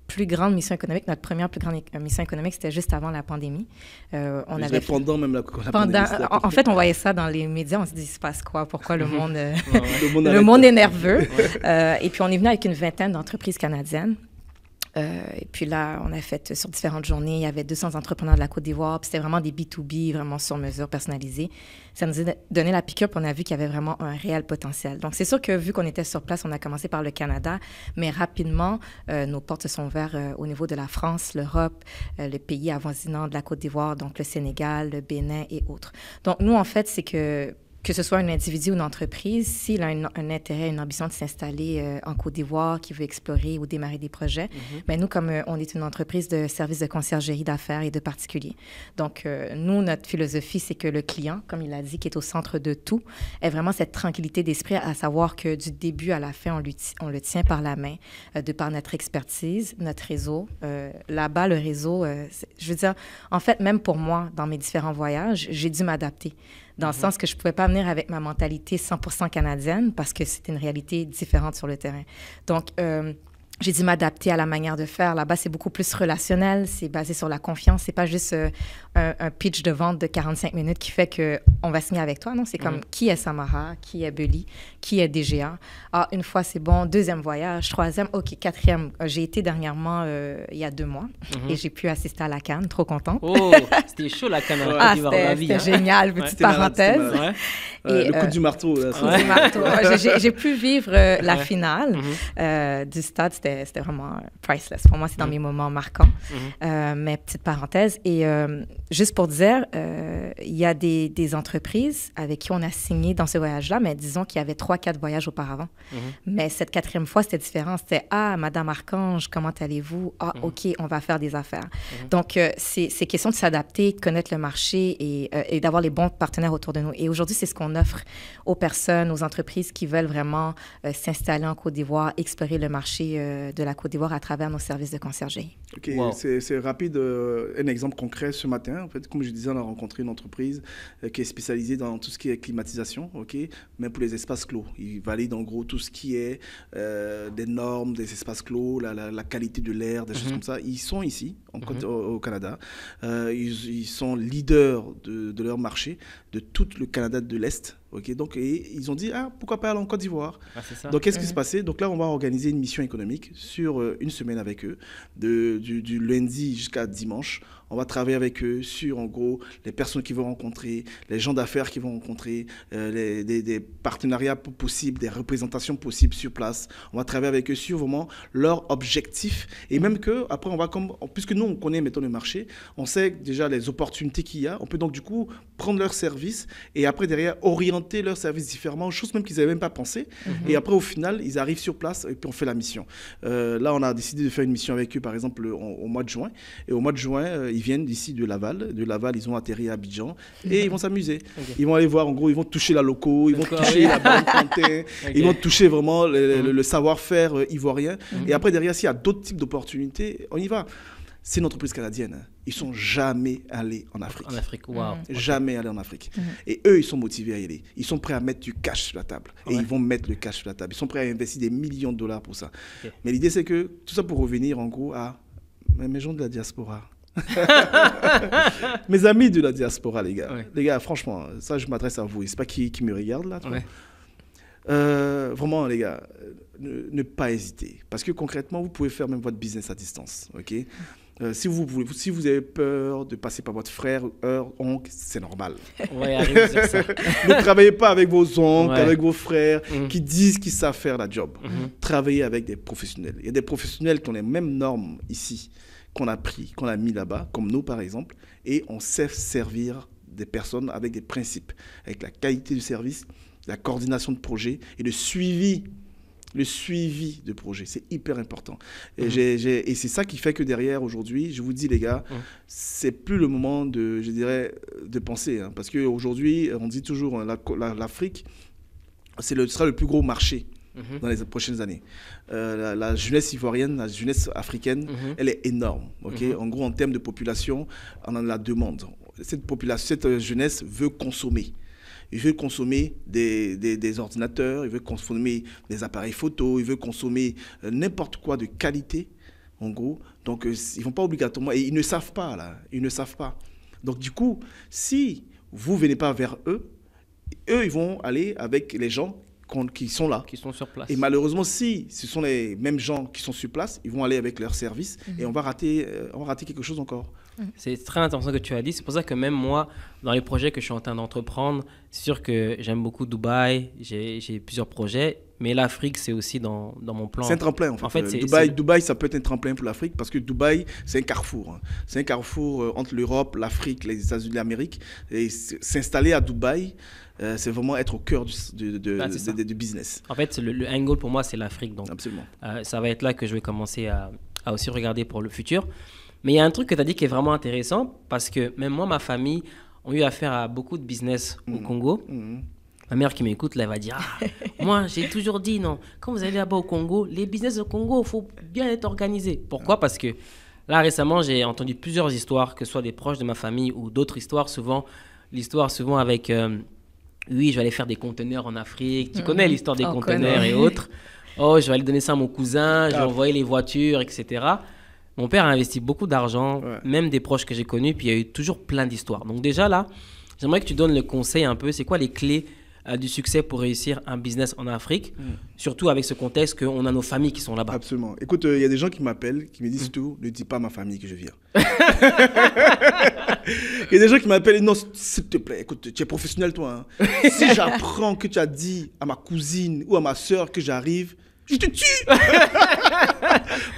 plus grande mission économique, notre première plus grande mission économique, c'était juste avant la pandémie. Pendant même la pandémie. En fait, on voyait ça dans les médias, on se dit, il se passe quoi? Pourquoi le monde, le monde est nerveux? Et puis, on est venu avec une vingtaine d'entreprises canadiennes. Et puis là, on a fait sur différentes journées, il y avait 200 entrepreneurs de la Côte d'Ivoire, puis c'était vraiment des B2B, vraiment sur mesure, personnalisés. Ça nous a donné la piqûre, puis on a vu qu'il y avait vraiment un réel potentiel. Donc, c'est sûr que vu qu'on était sur place, on a commencé par le Canada, mais rapidement, nos portes se sont ouvertes au niveau de la France, l'Europe, les pays avoisinants de la Côte d'Ivoire, donc le Sénégal, le Bénin et autres. Donc, nous, en fait, c'est que ce soit un individu ou une entreprise, s'il a un intérêt, une ambition de s'installer en Côte d'Ivoire, qui veut explorer ou démarrer des projets, bien, nous, comme on est une entreprise de services de conciergerie d'affaires et de particuliers. Donc, nous, notre philosophie, c'est que le client, comme il a dit, qui est au centre de tout, ait vraiment cette tranquillité d'esprit à savoir que du début à la fin, on le tient par la main, de par notre expertise, notre réseau. Là-bas, le réseau, je veux dire, en fait, même pour moi, dans mes différents voyages, j'ai dû m'adapter. Dans le sens que je ne pouvais pas venir avec ma mentalité 100% canadienne parce que c'était une réalité différente sur le terrain. Donc, j'ai dû m'adapter à la manière de faire. Là-bas, c'est beaucoup plus relationnel, c'est basé sur la confiance. C'est pas juste un pitch de vente de 45 minutes qui fait qu'on va signer avec toi. Non, c'est comme qui est Samara, qui est Bully, qui est DGA. Ah, une fois, c'est bon. Deuxième voyage. Troisième, OK. Quatrième, j'ai été dernièrement il y a 2 mois et j'ai pu assister à la CAN. Trop contente. Oh, c'était chaud la CAN. C'était génial. Petite parenthèse. Le coup du marteau. J'ai pu vivre la finale du stade. c'était vraiment priceless. Pour moi, c'est dans mes moments marquants. Mais petite parenthèse. Et juste pour dire, il y a des entreprises avec qui on a signé dans ce voyage-là, mais disons qu'il y avait 3-4 voyages auparavant. Mais cette 4e fois, c'était différent. C'était « Ah, Madame Archange, comment allez-vous? Ah, OK, on va faire des affaires. » Donc, c'est question de s'adapter, de connaître le marché et d'avoir les bons partenaires autour de nous. Et aujourd'hui, c'est ce qu'on offre aux personnes, aux entreprises qui veulent vraiment s'installer en Côte d'Ivoire, explorer le marché de la Côte d'Ivoire à travers nos services de conciergerie. OK, c'est rapide. Un exemple concret ce matin. En fait, comme je disais, on a rencontré une entreprise qui est spécialisée dans tout ce qui est climatisation, OK, mais pour les espaces clos. Ils valident en gros tout ce qui est des normes, des espaces clos, la qualité de l'air, des choses comme ça. Ils sont ici, au Canada. Ils sont leaders de leur marché, de tout le Canada de l'Est. Okay, donc, et ils ont dit, pourquoi pas aller en Côte d'Ivoire? Donc, qu'est-ce qui se passait? Donc là, on va organiser une mission économique sur une semaine avec eux, du lundi jusqu'à dimanche. On va travailler avec eux sur, en gros, les personnes qu'ils vont rencontrer, les gens d'affaires qu'ils vont rencontrer, des partenariats possibles, des représentations possibles sur place. On va travailler avec eux sur vraiment leurs objectifs. Et même que, après, on va puisque nous, on connaît, mettons, le marché, on sait déjà les opportunités qu'il y a. On peut donc, du coup, prendre leurs services et après, derrière, orienter leurs services différemment, choses même qu'ils n'avaient même pas pensé. Et après, au final, ils arrivent sur place et puis on fait la mission. Là, on a décidé de faire une mission avec eux, par exemple, au mois de juin. Et au mois de juin, ils viennent d'ici de Laval. De Laval, ils ont atterri à Abidjan et ils vont s'amuser. Ils vont aller voir, en gros, ils vont toucher la loco, ils vont toucher la banque Pantin, ils vont toucher vraiment le savoir-faire ivoirien. Et après, derrière, s'il y a d'autres types d'opportunités, on y va. C'est une entreprise canadienne. Ils ne sont jamais allés en Afrique. En Afrique, waouh. Jamais allés en Afrique. Et eux, ils sont motivés à y aller. Ils sont prêts à mettre du cash sur la table. Et ils vont mettre le cash sur la table. Ils sont prêts à investir des millions de dollars pour ça. Mais l'idée, c'est que tout ça pour revenir, en gros, à mes gens de la diaspora. Mes amis de la diaspora, les gars. Les gars, franchement, ça, je m'adresse à vous. C'est pas qui me regarde, là. Vraiment, les gars, ne pas hésiter. Parce que concrètement, vous pouvez faire même votre business à distance. OK? Si vous avez peur de passer par votre frère, oncle, c'est normal. Arrive sur ça. Ne travaillez pas avec vos oncles, avec vos frères qui disent qu'ils savent faire la job. Travaillez avec des professionnels. Il y a des professionnels qui ont les mêmes normes ici, qu'on a pris, qu'on a mis là-bas, comme nous par exemple, et on sait servir des personnes avec des principes, avec la qualité du service, la coordination de projet et le suivi de projet. C'est hyper important. Et c'est ça qui fait que derrière, aujourd'hui, je vous dis, les gars, c'est plus le moment de penser. Hein, parce qu'aujourd'hui, on dit toujours, l'Afrique, sera le plus gros marché dans les prochaines années. La jeunesse ivoirienne, la jeunesse africaine, elle est énorme. Okay? En gros, en termes de population, on en a la demande. Cette jeunesse veut consommer. Il veut consommer des ordinateurs, il veut consommer des appareils photo, il veut consommer n'importe quoi de qualité, en gros. Donc, ils ne vont pas obligatoirement... Et ils ne savent pas, là. Ils ne savent pas. Donc, du coup, si vous ne venez pas vers eux, ils vont aller avec les gens qui sont là. Qui sont sur place. Et malheureusement, si ce sont les mêmes gens qui sont sur place, ils vont aller avec leurs services et on va rater quelque chose encore. C'est très intéressant ce que tu as dit. C'est pour ça que même moi, dans les projets que je suis en train d'entreprendre, c'est sûr que j'aime beaucoup Dubaï, j'ai plusieurs projets, mais l'Afrique, c'est aussi dans mon plan. C'est un tremplin, en fait. Dubaï, ça peut être un tremplin pour l'Afrique parce que Dubaï, c'est un carrefour. Hein. C'est un carrefour entre l'Europe, l'Afrique, les États-Unis, l'Amérique. Et s'installer à Dubaï, c'est vraiment être au cœur du business. En fait, le end goal pour moi, c'est l'Afrique. Donc, absolument. Ça va être là que je vais commencer à aussi regarder pour le futur. Mais il y a un truc que tu as dit qui est vraiment intéressant parce que même moi, ma famille, ont eu affaire à beaucoup de business au Congo. Ma mère qui m'écoute, là, elle va dire moi, j'ai toujours dit non. Quand vous allez là-bas au Congo, les business au Congo, il faut bien être organisé. Pourquoi? Parce que là, récemment, j'ai entendu plusieurs histoires, que ce soit des proches de ma famille ou d'autres histoires. L'histoire souvent avec oui, je vais aller faire des conteneurs en Afrique. Tu connais l'histoire des conteneurs et autres. Oh, je vais aller donner ça à mon cousin, je vais envoyer les voitures, etc. Mon père a investi beaucoup d'argent, même des proches que j'ai connus, puis il y a eu toujours plein d'histoires. Donc déjà là, j'aimerais que tu donnes le conseil un peu. C'est quoi les clés du succès pour réussir un business en Afrique, surtout avec ce contexte qu'on a nos familles qui sont là-bas? Absolument. Écoute, il y a des gens qui m'appellent, qui me disent tout, ne dis pas à ma famille que je viens. Il y a des gens qui m'appellent, non, s'il te plaît, écoute, tu es professionnel toi. Hein. Si j'apprends que tu as dit à ma cousine ou à ma soeur que j'arrive, je te tue.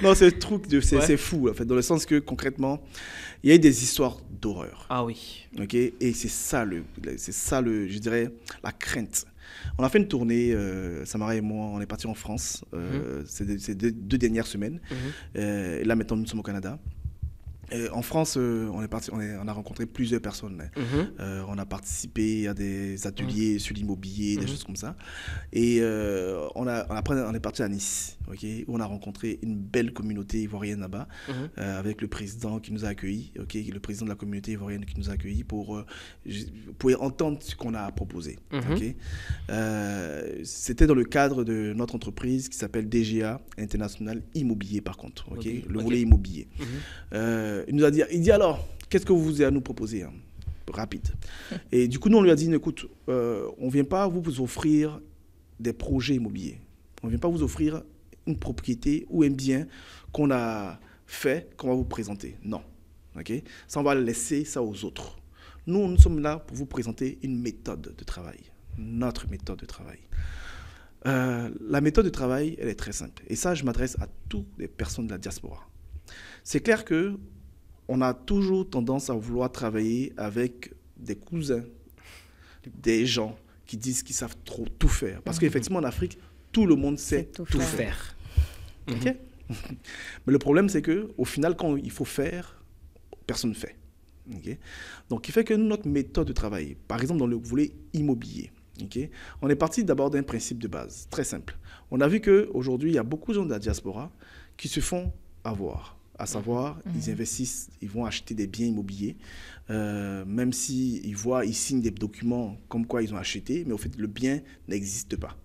Non, c'est fou, en fait, dans le sens que, concrètement, il y a eu des histoires d'horreur. Ah oui. Ok, et c'est ça, je dirais, la crainte. On a fait une tournée, Samara et moi, on est partis en France ces deux dernières semaines. Et là, maintenant, nous sommes au Canada. En France, on a rencontré plusieurs personnes. On a participé à des ateliers sur l'immobilier, des choses comme ça. Et après, on est parti à Nice, où on a rencontré une belle communauté ivoirienne là-bas, avec le président qui nous a accueillis, le président de la communauté ivoirienne qui nous a accueillis pour entendre ce qu'on a proposé. C'était dans le cadre de notre entreprise qui s'appelle DGA International Immobilier, par contre, le volet immobilier. Il nous a dit alors, qu'est-ce que vous avez à nous proposer rapide. Et du coup, nous, on lui a dit, écoute, on ne vient pas vous offrir des projets immobiliers. On ne vient pas vous offrir une propriété ou un bien qu'on a fait, qu'on va vous présenter. Non. Ça, on va laisser ça aux autres. Nous sommes là pour vous présenter une méthode de travail. Notre méthode de travail. La méthode de travail, elle est très simple. Et ça, je m'adresse à toutes les personnes de la diaspora. C'est clair qu'on a toujours tendance à vouloir travailler avec des cousins, des gens qui disent qu'ils savent tout faire. Parce qu'effectivement, en Afrique, tout le monde sait tout faire. Okay? Mais le problème, c'est qu'au final, quand il faut faire, personne ne fait. Donc, il fait que notre méthode de travail, par exemple dans le volet immobilier, on est parti d'abord d'un principe de base, très simple. On a vu qu'aujourd'hui, il y a beaucoup de gens de la diaspora qui se font avoir. À savoir, ils investissent, ils vont acheter des biens immobiliers, même s'ils ils signent des documents comme quoi ils ont acheté, mais au fait, le bien n'existe pas.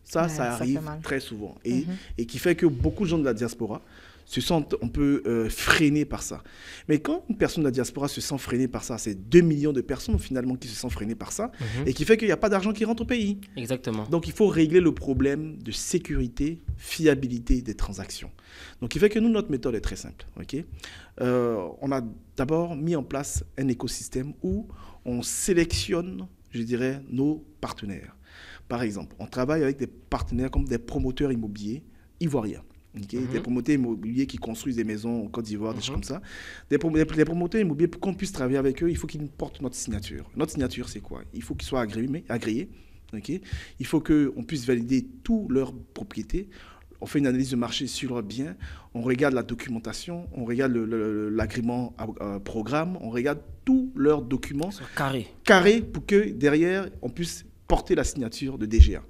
Ça arrive très souvent. Et qui fait que beaucoup de gens de la diaspora se sentent un peu freinés par ça. Mais quand une personne de la diaspora se sent freinée par ça, c'est 2 millions de personnes finalement qui se sentent freinées par ça, et qui fait qu'il n'y a pas d'argent qui rentre au pays. Exactement. Donc il faut régler le problème de sécurité, fiabilité des transactions. Donc il fait que nous, notre méthode est très simple. On a d'abord mis en place un écosystème où on sélectionne, je dirais, nos partenaires. Par exemple, on travaille avec des partenaires comme des promoteurs immobiliers ivoiriens. Des promoteurs immobiliers qui construisent des maisons en Côte d'Ivoire, des choses comme ça. Des promoteurs immobiliers, pour qu'on puisse travailler avec eux, il faut qu'ils portent notre signature. Notre signature, c'est quoi? Il faut qu'ils soient agréés. Il faut qu'on puisse valider toutes leurs propriétés. On fait une analyse de marché sur leurs biens. On regarde la documentation. On regarde l'agrément programme. On regarde tous leurs documents. Carrés pour que derrière, on puisse porter la signature de DGA.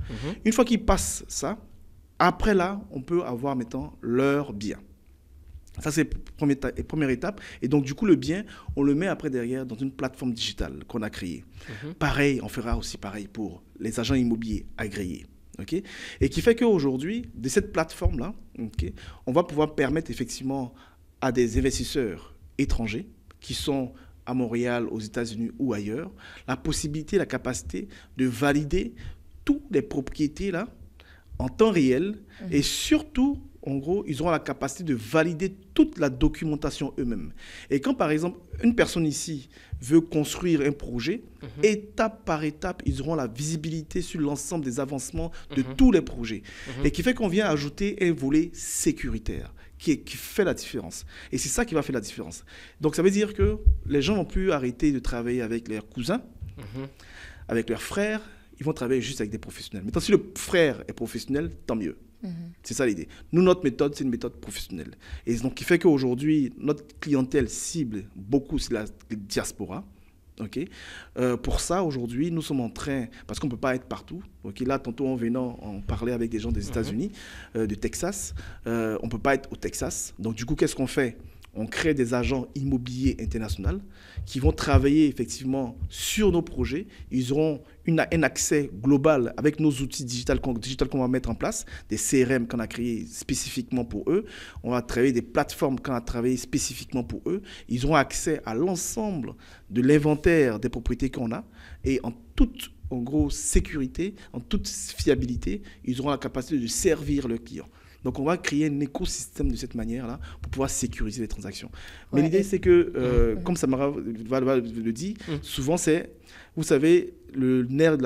Une fois qu'ils passent ça, après là, on peut avoir maintenant leur bien. Ça, c'est la première étape. Et donc, du coup, le bien, on le met après derrière dans une plateforme digitale qu'on a créée. Pareil, on fera aussi pareil pour les agents immobiliers agréés. Et qui fait qu'aujourd'hui, de cette plateforme-là, on va pouvoir permettre effectivement à des investisseurs étrangers qui sont à Montréal, aux États-Unis ou ailleurs, la possibilité, la capacité de valider toutes les propriétés là, en temps réel, et surtout, en gros, ils auront la capacité de valider toute la documentation eux-mêmes. Et quand, par exemple, une personne ici veut construire un projet, étape par étape, ils auront la visibilité sur l'ensemble des avancements de tous les projets. Et qui fait qu'on vient ajouter un volet sécuritaire qui fait la différence. Et c'est ça qui va faire la différence. Donc, ça veut dire que les gens vont plus arrêter de travailler avec leurs cousins, avec leurs frères. Ils vont travailler juste avec des professionnels. Maintenant, si le frère est professionnel, tant mieux. C'est ça l'idée. Nous, notre méthode, c'est une méthode professionnelle. Et donc, qui fait qu'aujourd'hui, notre clientèle cible beaucoup, c'est la diaspora. Pour ça, aujourd'hui, nous sommes en train, parce qu'on ne peut pas être partout. Là, tantôt, en venant, on parlait avec des gens des États-Unis, de Texas. On ne peut pas être au Texas. Donc, du coup, qu'est-ce qu'on fait? On crée des agents immobiliers internationaux qui vont travailler effectivement sur nos projets. Ils auront un accès global avec nos outils digitaux qu'on va mettre en place, des CRM qu'on a créés spécifiquement pour eux. On va travailler des plateformes qu'on a travaillées spécifiquement pour eux. Ils auront accès à l'ensemble de l'inventaire des propriétés qu'on a et en toute sécurité, en toute fiabilité, ils auront la capacité de servir leurs clients. Donc, on va créer un écosystème de cette manière-là pour pouvoir sécuriser les transactions. Mais l'idée, c'est que, comme Samara le dit, souvent, c'est, vous savez, le nerf,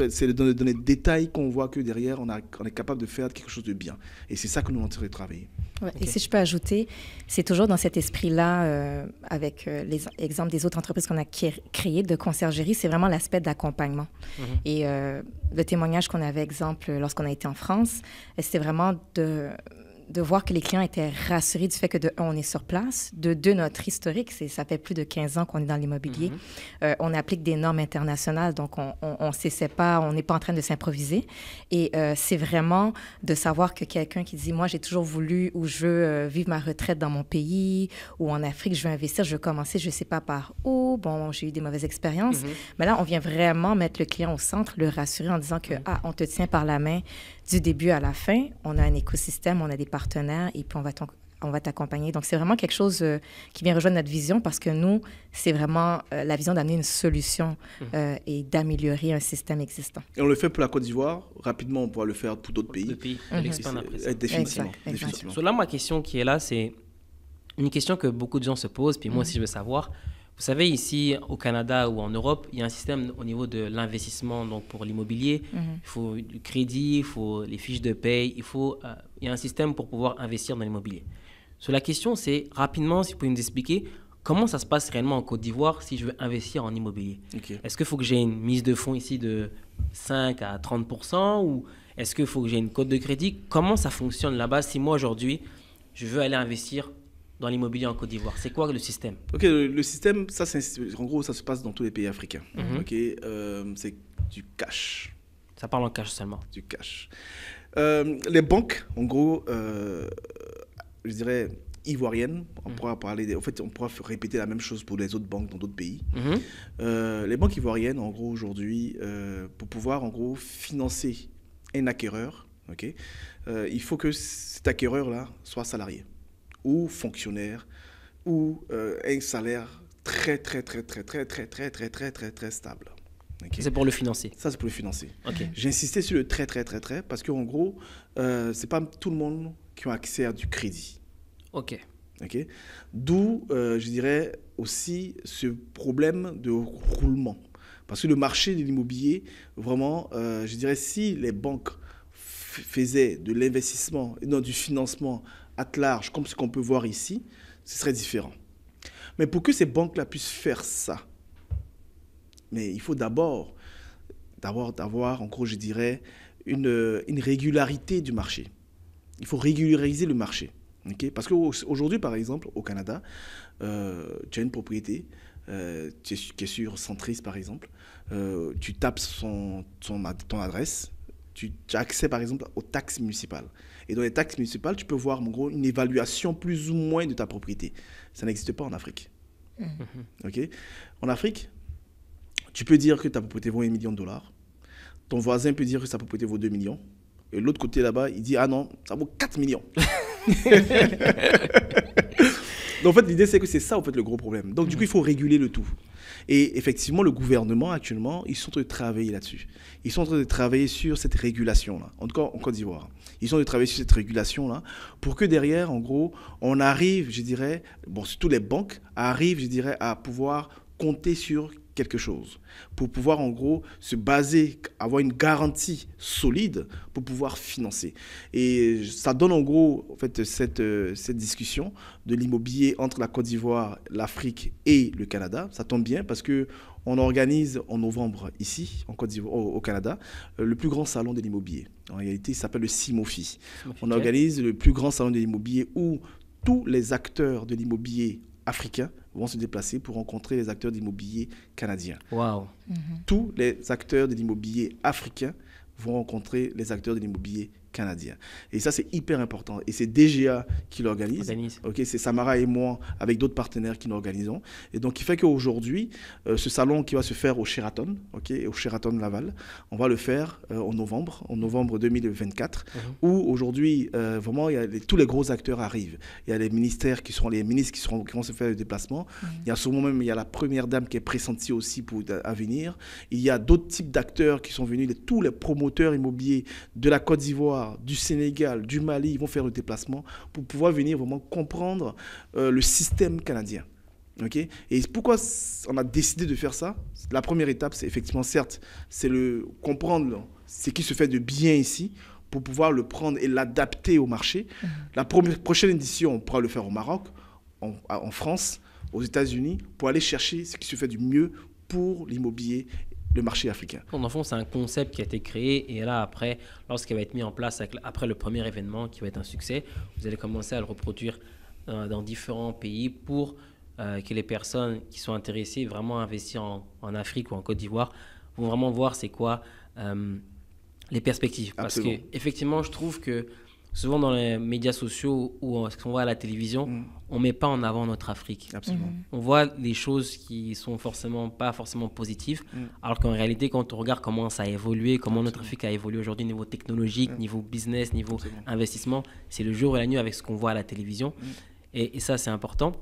c'est dans les détails qu'on voit que derrière, on est capable de faire quelque chose de bien. Et c'est ça que nous sommes en train de travailler. Ouais, okay. Et si je peux ajouter, c'est toujours dans cet esprit-là, avec les exemples des autres entreprises qu'on a créées de conciergerie, c'est vraiment l'aspect d'accompagnement. Et le témoignage qu'on avait, exemple, lorsqu'on a été en France, c'était vraiment de voir que les clients étaient rassurés du fait que, de un, on est sur place, de deux, notre historique, ça fait plus de 15 ans qu'on est dans l'immobilier. On applique des normes internationales, donc on s'essaie pas, on n'est pas en train de s'improviser. Et c'est vraiment de savoir que quelqu'un qui dit, moi, j'ai toujours voulu ou je veux vivre ma retraite dans mon pays ou en Afrique, je veux investir, je veux commencer, je sais pas par où. Bon, j'ai eu des mauvaises expériences. Mais là, on vient vraiment mettre le client au centre, le rassurer en disant que, on te tient par la main du début à la fin. On a un écosystème, on a des partenaires et puis on va t'accompagner. Donc, c'est vraiment quelque chose qui vient rejoindre notre vision parce que nous, c'est vraiment la vision d'amener une solution et d'améliorer un système existant. Et on le fait pour la Côte d'Ivoire. Rapidement, on pourra le faire pour d'autres pays. D'autres pays, l'expand après ça. Définitivement. Définitivement. So, là, ma question qui est là, c'est une question que beaucoup de gens se posent, puis moi aussi, je veux savoir. Vous savez, ici, au Canada ou en Europe, il y a un système au niveau de l'investissement donc pour l'immobilier. Il faut du crédit, il faut les fiches de paye, il y a un système pour pouvoir investir dans l'immobilier. So, la question, c'est rapidement, si vous pouvez nous expliquer, comment ça se passe réellement en Côte d'Ivoire si je veux investir en immobilier? Est-ce qu'il faut que j'ai une mise de fonds ici de 5 à 30% ou est-ce qu'il faut que j'ai une cote de crédit? Comment ça fonctionne là-bas si moi, aujourd'hui, je veux aller investir dans l'immobilier en Côte d'Ivoire? C'est quoi le système? Ok, le système, ça, en gros, ça se passe dans tous les pays africains. C'est du cash. Ça parle en cash seulement? Du cash. Les banques, en gros, je dirais ivoiriennes, on pourra parler, en fait, on pourra répéter la même chose pour les autres banques dans d'autres pays. Les banques ivoiriennes, en gros, aujourd'hui, pour pouvoir, en gros, financer un acquéreur, il faut que cet acquéreur-là soit salarié ou fonctionnaire, ou un salaire très stable. C'est pour le financer. Ça, c'est pour le financer. J'ai insisté sur le très, parce qu'en gros, c'est pas tout le monde qui a accès à du crédit. D'où, je dirais, aussi ce problème de roulement. Parce que le marché de l'immobilier, vraiment, je dirais, si les banques faisaient de l'investissement, non, du financement à large, comme ce qu'on peut voir ici, ce serait différent. Mais pour que ces banques-là puissent faire ça, mais il faut d'abord avoir, en gros, je dirais, une régularité du marché. Il faut régulariser le marché. Parce qu'aujourd'hui, par exemple, au Canada, tu as une propriété qui est sur Centris, par exemple. Tu tapes ton adresse. Tu as accès, par exemple, aux taxes municipales. Et dans les taxes municipales, tu peux voir, en gros, une évaluation plus ou moins de ta propriété. Ça n'existe pas en Afrique. En Afrique, tu peux dire que ta propriété vaut $1 million. Ton voisin peut dire que sa propriété vaut 2 millions. Et l'autre côté, là-bas, il dit, ah non, ça vaut 4 millions. Donc, en fait, l'idée, c'est que c'est ça, en fait, le gros problème. Donc, du coup, il faut réguler le tout. Et effectivement, le gouvernement, actuellement, ils sont en train de travailler là-dessus. Ils sont en train de travailler sur cette régulation-là, en tout cas en Côte d'Ivoire. Ils sont en train de travailler sur cette régulation-là pour que derrière, en gros, on arrive, je dirais, bon, surtout les banques, arrivent, je dirais, à pouvoir compter sur quelque chose, pour pouvoir en gros se baser, avoir une garantie solide pour pouvoir financer. Et ça donne en gros en fait, cette discussion de l'immobilier entre la Côte d'Ivoire, l'Afrique et le Canada. Ça tombe bien parce qu'on organise en novembre ici, en Côte d'Ivoire, au Canada, le plus grand salon de l'immobilier. En réalité, il s'appelle le CIMOFI. On organise le plus grand salon de l'immobilier où tous les acteurs de l'immobilier africains vont se déplacer pour rencontrer les acteurs d'immobilier canadiens. Wow. Tous les acteurs de l'immobilier africain vont rencontrer les acteurs de l'immobilier canadien. Et ça, c'est hyper important. Et c'est DGA qui l'organise. C'est Samara et moi, avec d'autres partenaires qui l'organisons. Et donc, il fait qu'aujourd'hui, ce salon qui va se faire au Sheraton, au Sheraton Laval, on va le faire en novembre 2024, où aujourd'hui, vraiment, tous les gros acteurs arrivent. Il y a les ministères les ministres qui vont se faire le déplacement. Il y a souvent même, il y a la première dame qui est pressentie aussi à venir. Il y a d'autres types d'acteurs qui sont venus, tous les promoteurs immobiliers de la Côte d'Ivoire, du Sénégal, du Mali, ils vont faire le déplacement pour pouvoir venir vraiment comprendre le système canadien. Okay. Et pourquoi on a décidé de faire ça? La première étape, c'est effectivement, certes, c'est comprendre ce qui se fait de bien ici pour pouvoir le prendre et l'adapter au marché. La prochaine édition, on pourra le faire au Maroc, en France, aux États-Unis, pour aller chercher ce qui se fait du mieux pour l'immobilier, le marché africain. En fond, c'est un concept qui a été créé et là, après, lorsqu'il va être mis en place après le premier événement qui va être un succès, vous allez commencer à le reproduire dans différents pays pour que les personnes qui sont intéressées vraiment à investir en Afrique ou en Côte d'Ivoire vont vraiment voir c'est quoi les perspectives. Parce qu'effectivement, je trouve que souvent dans les médias sociaux ou ce qu'on voit à la télévision, on ne met pas en avant notre Afrique. Absolument. On voit des choses qui ne sont pas forcément positives, alors qu'en réalité, quand on regarde comment ça a évolué, comment notre Afrique a évolué aujourd'hui niveau technologique, niveau business, niveau investissement, c'est le jour et la nuit avec ce qu'on voit à la télévision. Et ça, c'est important.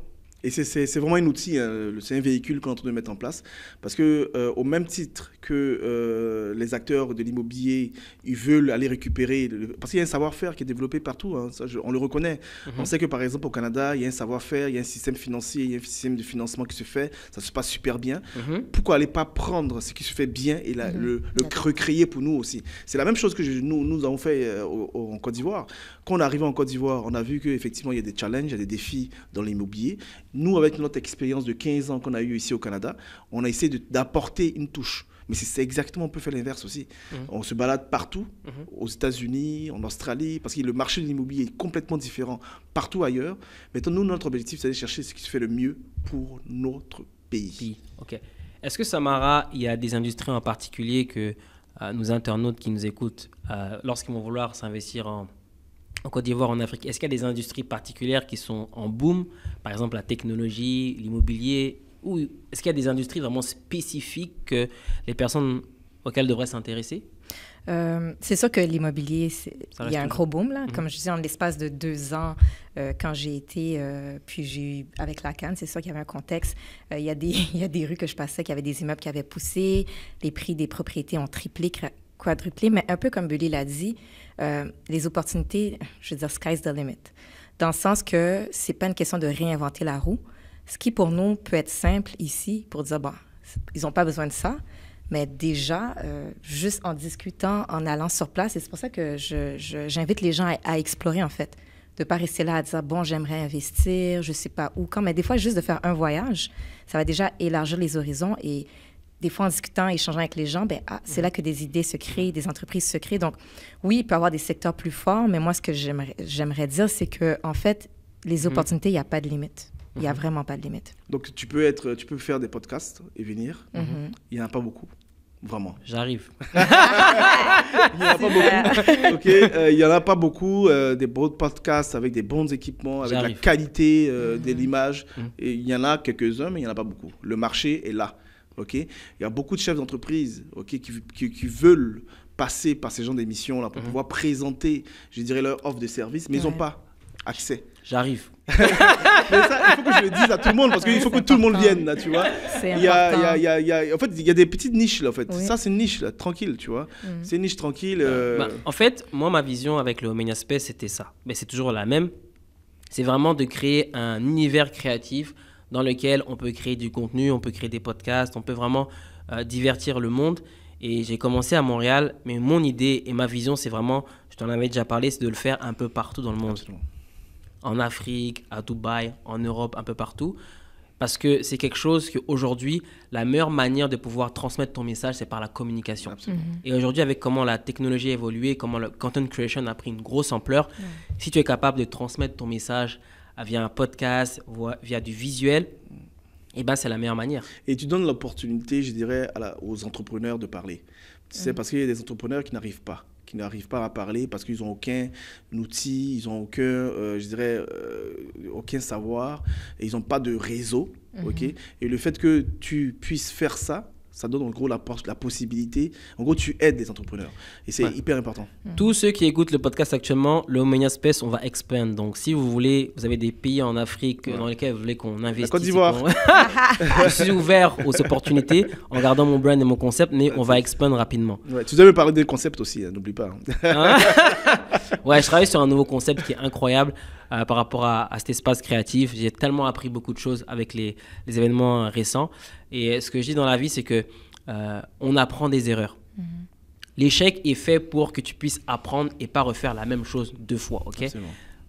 Et c'est vraiment un outil, hein, c'est un véhicule qu'on est en train de mettre en place. Parce que au même titre que les acteurs de l'immobilier, ils veulent aller récupérer... parce qu'il y a un savoir-faire qui est développé partout, hein, ça, on le reconnaît. On sait que par exemple au Canada, il y a un savoir-faire, il y a un système financier, il y a un système de financement qui se fait, ça se passe super bien. Pourquoi aller pas prendre ce qui se fait bien et le recréer pour nous aussi? C'est la même chose que nous avons fait en Côte d'Ivoire. Quand on est arrivé en Côte d'Ivoire, on a vu qu'effectivement il y a des challenges, il y a des défis dans l'immobilier. Nous, avec notre expérience de 15 ans qu'on a eue ici au Canada, on a essayé d'apporter une touche. Mais c'est exactement, on peut faire l'inverse aussi. On se balade partout, aux États-Unis, en Australie, parce que le marché de l'immobilier est complètement différent partout ailleurs. Maintenant, nous, notre objectif, c'est d'aller chercher ce qui se fait le mieux pour notre pays. Ok. Est-ce que, Samara, il y a des industries en particulier que nos internautes qui nous écoutent, lorsqu'ils vont vouloir s'investir en Côte d'Ivoire, en Afrique, est-ce qu'il y a des industries particulières qui sont en boom, par exemple la technologie, l'immobilier, ou est-ce qu'il y a des industries vraiment spécifiques que les personnes auxquelles devraient s'intéresser? C'est sûr que l'immobilier, il y a un gros boom, là. Comme je disais, en l'espace de 2 ans, quand j'ai été, puis j'ai eu, avec la Cannes, c'est sûr qu'il y avait un contexte. Il y a des rues que je passais, qui avaient des immeubles qui avaient poussé, les prix des propriétés ont triplé, quadruplé, mais un peu comme Billy l'a dit, les opportunités, je veux dire, sky's the limit. Dans le sens que c'est pas une question de réinventer la roue. Ce qui, pour nous, peut être simple ici, pour dire, bon, ils n'ont pas besoin de ça, mais déjà, juste en discutant, en allant sur place, et c'est pour ça que j'invite les gens à explorer, en fait. De ne pas rester là à dire, bon, j'aimerais investir, je ne sais pas où, quand, mais des fois, juste de faire un voyage, ça va déjà élargir les horizons et des fois, en discutant, échangeant avec les gens, c'est là que des idées se créent, des entreprises se créent. Donc, oui, il peut y avoir des secteurs plus forts, mais moi, ce que j'aimerais dire, c'est qu'en fait, les opportunités, il n'y a pas de limite. Il n'y a vraiment pas de limite. Donc, tu peux faire des podcasts et venir. Il n'y en a pas beaucoup. Vraiment. J'arrive. Il n'y en a pas beaucoup. Okay. Il n'y en a pas beaucoup. Des bons podcasts avec des bons équipements, avec la qualité de l'image. Et il y en a quelques-uns, mais il n'y en a pas beaucoup. Le marché est là. Okay. Il y a beaucoup de chefs d'entreprise qui veulent passer par ces genres d'émissions-là pour pouvoir présenter, je dirais, leur offre de service, mais ils n'ont pas accès. J'arrive. Mais ça, il faut que je le dise à tout le monde, parce qu'il faut que tout le monde vienne, là, tu vois. C'est important. En fait, il y a des petites niches, là, en fait. Oui. Ça, c'est une niche, là, tranquille, tu vois. C'est une niche tranquille. En fait, moi, ma vision avec le Omnia Space, c'était ça. Mais c'est toujours la même. C'est vraiment de créer un univers créatif dans lequel on peut créer du contenu, on peut créer des podcasts, on peut vraiment divertir le monde. Et j'ai commencé à Montréal, mais mon idée et ma vision, c'est vraiment, je t'en avais déjà parlé, c'est de le faire un peu partout dans le monde. Absolument. En Afrique, à Dubaï, en Europe, un peu partout. Parce que c'est quelque chose qu'aujourd'hui, la meilleure manière de pouvoir transmettre ton message, c'est par la communication. Et aujourd'hui, avec comment la technologie a évolué, comment le content creation a pris une grosse ampleur, si tu es capable de transmettre ton message via un podcast, via du visuel, eh ben, c'est la meilleure manière. Et tu donnes l'opportunité, je dirais, aux entrepreneurs de parler. Tu sais, parce qu'il y a des entrepreneurs qui n'arrivent pas à parler parce qu'ils n'ont aucun outil, ils n'ont aucun savoir, et ils n'ont pas de réseau. Okay? Et le fait que tu puisses faire ça, ça donne en gros la possibilité. En gros, tu aides les entrepreneurs. Et c'est hyper important. Tous ceux qui écoutent le podcast actuellement, le Omnia Space, on va expand. Donc, si vous voulez, vous avez des pays en Afrique dans lesquels vous voulez qu'on investisse. La Côte d'Ivoire. Je suis ouvert aux opportunités en gardant mon brand et mon concept, mais on va expand rapidement. Ouais, tu dois me parler des concepts aussi, hein, n'oublie pas. Ouais, je travaille sur un nouveau concept qui est incroyable. par rapport à cet espace créatif. J'ai tellement appris beaucoup de choses avec les événements récents. Et ce que je dis dans la vie, c'est que on apprend des erreurs. L'échec est fait pour que tu puisses apprendre et pas refaire la même chose 2 fois. Okay?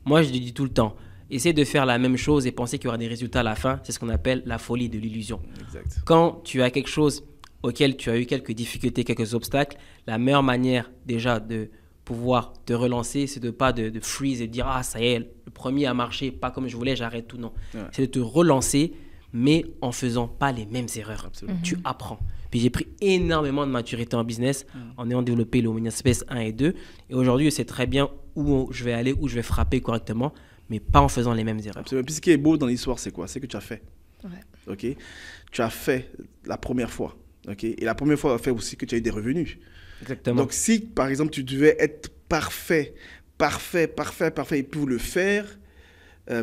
Moi, je le dis tout le temps. Essayer de faire la même chose et penser qu'il y aura des résultats à la fin, c'est ce qu'on appelle la folie de l'illusion. Exact. Quand tu as quelque chose auquel tu as eu quelques difficultés, quelques obstacles, la meilleure manière déjà de pouvoir te relancer, c'est de pas de freeze et de dire « Ah, ça y est, le premier a marché, pas comme je voulais, j'arrête tout. » Non. Ouais. C'est de te relancer, mais en faisant pas les mêmes erreurs. Absolument. Tu apprends. Puis j'ai pris énormément de maturité en business en ayant développé le Omnia Space 1 et 2. Et aujourd'hui, je sais très bien où je vais aller, où je vais frapper correctement, mais pas en faisant les mêmes erreurs. Absolument. Puis ce qui est beau dans l'histoire, c'est quoi? C'est que tu as fait. Ouais. Okay? Tu as fait la première fois. Okay? Et la première fois a fait aussi que tu as eu des revenus. Exactement. Donc si, par exemple, tu devais être parfait, et puis le faire,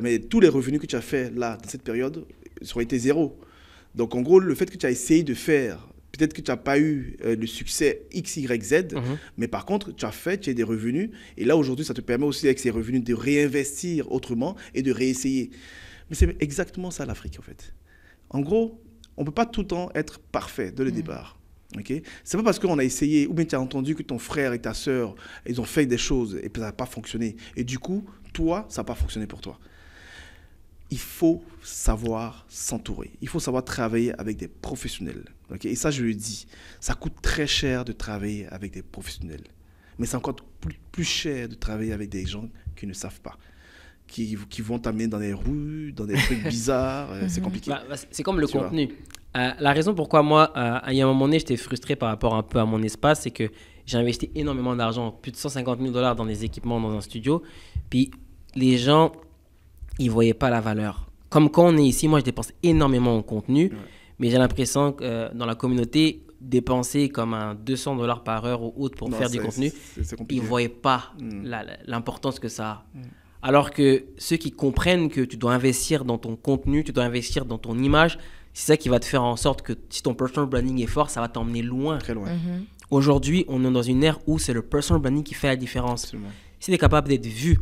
mais tous les revenus que tu as fait là, dans cette période, ça aurait été 0. Donc en gros, le fait que tu as essayé de faire, peut-être que tu n'as pas eu le succès X, Y, Z, mais par contre, tu as fait, tu as des revenus. Et là, aujourd'hui, ça te permet aussi, avec ces revenus, de réinvestir autrement et de réessayer. Mais c'est exactement ça, l'Afrique, en fait. En gros, on ne peut pas tout le temps être parfait dès le départ. Okay? C'est pas parce qu'on a essayé, ou bien tu as entendu que ton frère et ta sœur, ils ont fait des choses et puis ça n'a pas fonctionné. Et du coup, toi, ça n'a pas fonctionné pour toi. Il faut savoir s'entourer. Il faut savoir travailler avec des professionnels. Okay? Et ça, je le dis, ça coûte très cher de travailler avec des professionnels. Mais c'est encore plus cher de travailler avec des gens qui ne savent pas. Qui vont t'amener dans des rues, dans des trucs bizarres. C'est compliqué. C'est comme le contenu. La raison pourquoi moi, à un moment donné, j'étais frustré par rapport un peu à mon espace, c'est que j'ai investi énormément d'argent, plus de $150 000 dans des équipements dans un studio. Puis les gens, ils ne voyaient pas la valeur. Comme quand on est ici, moi, je dépense énormément en contenu, mais j'ai l'impression que dans la communauté, dépenser comme un $200 par heure ou autre pour faire du contenu, ils ne voyaient pas l'importance que ça a. Alors que ceux qui comprennent que tu dois investir dans ton contenu, tu dois investir dans ton image, c'est ça qui va te faire en sorte que si ton personal branding est fort, ça va t'emmener loin. Très loin. Aujourd'hui, on est dans une ère où c'est le personal branding qui fait la différence. Absolument. Si tu es capable d'être vu,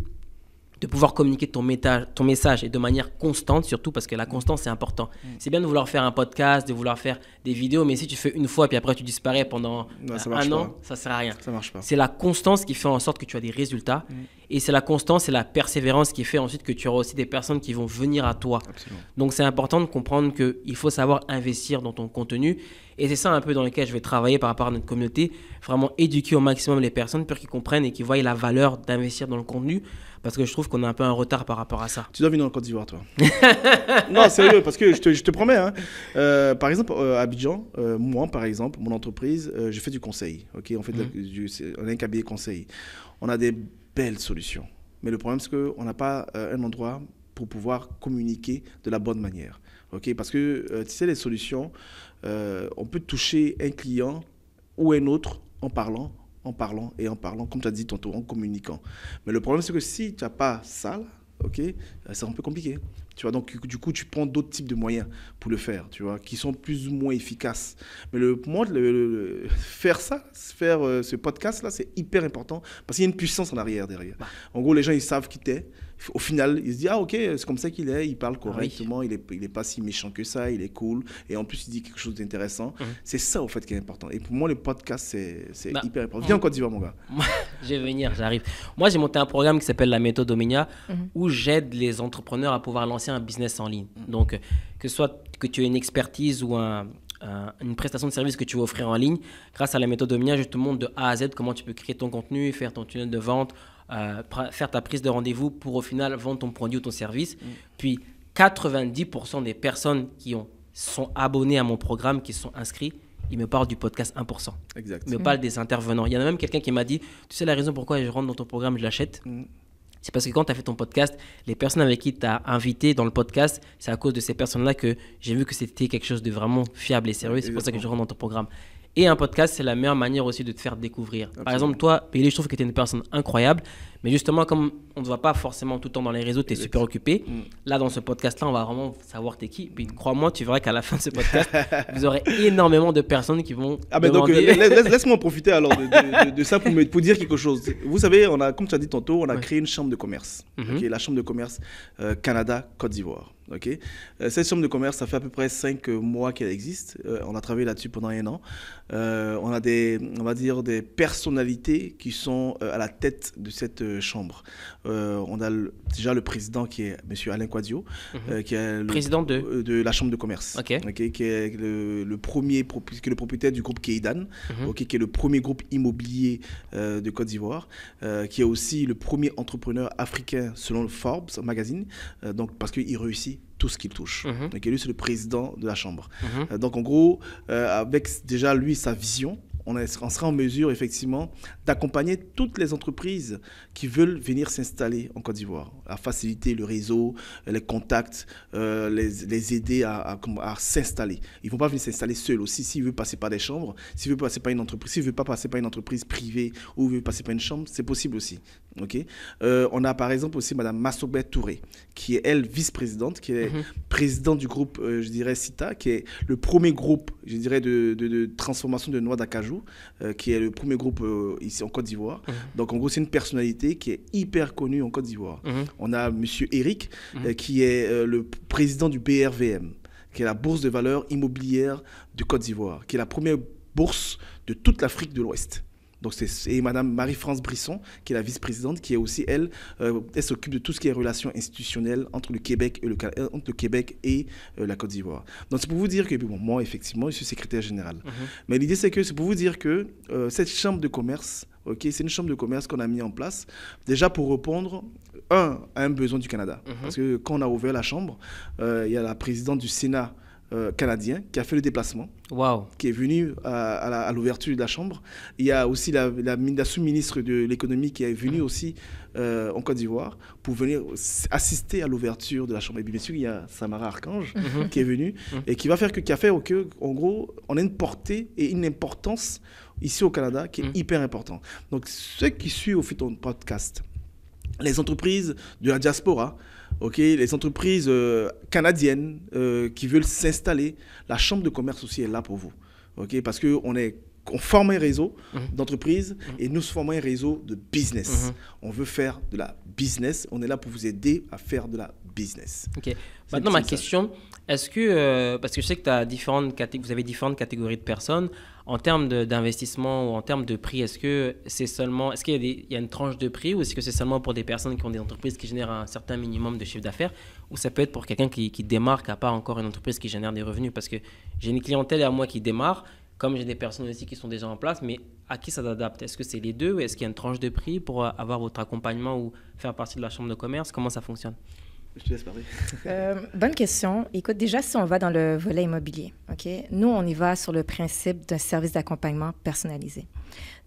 de pouvoir communiquer ton message et de manière constante, surtout parce que la constance, c'est important. C'est bien de vouloir faire un podcast, de vouloir faire des vidéos, mais si tu fais une fois puis après tu disparais pendant un an, ça ne sert à rien. Ça marche pas. C'est la constance qui fait en sorte que tu as des résultats. Et c'est la constance et la persévérance qui fait ensuite que tu auras aussi des personnes qui vont venir à toi. Absolument. Donc, c'est important de comprendre qu'il faut savoir investir dans ton contenu. Et c'est ça un peu dans lequel je vais travailler par rapport à notre communauté. Vraiment éduquer au maximum les personnes pour qu'ils comprennent et qu'ils voient la valeur d'investir dans le contenu. Parce que je trouve qu'on a un peu un retard par rapport à ça. Tu dois venir en Côte d'Ivoire, toi. Non, sérieux, parce que je te promets. Hein, par exemple, à Abidjan, moi, par exemple, mon entreprise, je fais du conseil. Okay, on a un cabinet conseil. On a des belles solutions. Mais le problème, c'est qu'on n'a pas un endroit pour pouvoir communiquer de la bonne manière. Okay? Parce que, tu sais, les solutions, on peut toucher un client ou un autre en parlant, comme tu as dit tantôt, en communiquant. Mais le problème, c'est que si tu n'as pas ça, okay, c'est un peu compliqué. Tu vois, donc, du coup, tu prends d'autres types de moyens pour le faire, tu vois, qui sont plus ou moins efficaces. Mais faire ce podcast-là, c'est hyper important parce qu'il y a une puissance en arrière derrière. En gros, les gens, ils savent qui t'es. Au final, ils se disent, ah ok, c'est comme ça qu'il est, il parle correctement, il est pas si méchant que ça, il est cool. Et en plus, il dit quelque chose d'intéressant. C'est ça, au fait, qui est important. Et pour moi, le podcast, c'est hyper important. Viens en Côte d'Ivoire, mon gars. Je vais venir, j'arrive. Moi, j'ai monté un programme qui s'appelle la méthode Omnia, où j'aide les entrepreneurs à pouvoir lancer un business en ligne. Donc, que ce soit que tu aies une expertise ou une prestation de service que tu veux offrir en ligne, grâce à la méthode Omnia, je te montre de A à Z comment tu peux créer ton contenu, faire ton tunnel de vente, faire ta prise de rendez-vous pour au final vendre ton produit ou ton service. Puis 90% des personnes qui sont abonnées à mon programme, qui sont inscrits, ils me parlent du podcast 1%. Exact. Ils me parlent des intervenants. Il y en a même quelqu'un qui m'a dit, tu sais la raison pourquoi je rentre dans ton programme, je l'achète. C'est parce que quand tu as fait ton podcast, les personnes avec qui tu as invité dans le podcast, c'est à cause de ces personnes-là que j'ai vu que c'était quelque chose de vraiment fiable et sérieux. C'est pour ça que je rentre dans ton programme. Et un podcast, c'est la meilleure manière aussi de te faire découvrir. Absolument. Par exemple, toi, Pélé, je trouve que tu es une personne incroyable, Mais justement, comme on ne te voit pas forcément tout le temps dans les réseaux, tu es super occupé. Là, dans ce podcast-là, on va vraiment savoir t'es qui. Puis crois-moi, tu verras qu'à la fin de ce podcast, vous aurez énormément de personnes qui vont demander... Donc, laisse-moi profiter alors de ça pour dire quelque chose. Vous savez, comme tu as dit tantôt, on a créé une chambre de commerce. La chambre de commerce Canada-Côte d'Ivoire. Cette chambre de commerce, ça fait à peu près 5 mois qu'elle existe. On a travaillé là-dessus pendant 1 an. On a des personnalités qui sont à la tête de cette chambre. On a déjà le président qui est M. Alain Quadio, qui est le président de la chambre de commerce, qui est le propriétaire du groupe Keidan, qui est le premier groupe immobilier de Côte d'Ivoire, qui est aussi le premier entrepreneur africain selon le Forbes magazine, donc parce qu'il réussit tout ce qu'il touche. Donc lui, c'est le président de la chambre. Donc en gros, avec déjà lui, sa vision, on sera en mesure effectivement d'accompagner toutes les entreprises qui veulent venir s'installer en Côte d'Ivoire, à faciliter le réseau, les contacts, les aider à s'installer. Ils ne vont pas venir s'installer seuls aussi. S'ils veulent passer par des chambres, s'ils veulent passer par une entreprise, s'ils ne veulent pas passer par une entreprise privée ou veulent passer par une chambre, c'est possible aussi. On a par exemple aussi Mme Massobet Touré, qui est elle vice-présidente, qui est présidente du groupe, je dirais, CITA, qui est le premier groupe, je dirais, de transformation de noix d'acajou, qui est le premier groupe ici en Côte d'Ivoire. Donc en gros, c'est une personnalité qui est hyper connue en Côte d'Ivoire. On a M. Eric, qui est le président du BRVM, qui est la bourse de valeurs immobilières de Côte d'Ivoire, qui est la première bourse de toute l'Afrique de l'Ouest. Donc c'est Mme Marie-France Brisson, qui est la vice-présidente, qui est aussi, elle s'occupe de tout ce qui est relations institutionnelles entre le Québec et la Côte d'Ivoire. Donc c'est pour vous dire que, moi, effectivement, je suis secrétaire général. Mais l'idée, c'est pour vous dire que cette chambre de commerce, c'est une chambre de commerce qu'on a mis en place, déjà pour répondre, à un besoin du Canada. Parce que quand on a ouvert la chambre, il y a la présidente du Sénat canadien qui a fait le déplacement, qui est venu à l'ouverture de la chambre. Il y a aussi la sous-ministre de l'économie qui est venue aussi en Côte d'Ivoire pour venir assister à l'ouverture de la chambre. Et bien sûr, il y a Samara Archange qui est venue et qui a fait que, en gros, on a une portée et une importance ici au Canada qui est hyper important. Donc, ceux qui suivent au fil de ton podcast, les entreprises de la diaspora, les entreprises canadiennes qui veulent s'installer, la chambre de commerce aussi est là pour vous. Parce qu'on forme un réseau d'entreprises et nous formons un réseau de business. On veut faire de la business. On est là pour vous aider à faire de la business. Maintenant, ma question, est-ce que, parce que je sais que vous avez différentes catégories de personnes, en termes d'investissement ou en termes de prix, est-ce qu'il y a une tranche de prix ou est-ce que c'est seulement pour des personnes qui ont des entreprises qui génèrent un certain minimum de chiffre d'affaires ou ça peut être pour quelqu'un qui démarre, qui n'a pas encore une entreprise qui génère des revenus? Parce que j'ai une clientèle à moi qui démarre, comme j'ai des personnes aussi qui sont déjà en place, mais à qui ça s'adapte? Est-ce que c'est les deux ou est-ce qu'il y a une tranche de prix pour avoir votre accompagnement ou faire partie de la chambre de commerce? Comment ça fonctionne? Je te laisse parler. Bonne question. Écoute, déjà, si on va dans le volet immobilier, nous, on y va sur le principe d'un service d'accompagnement personnalisé.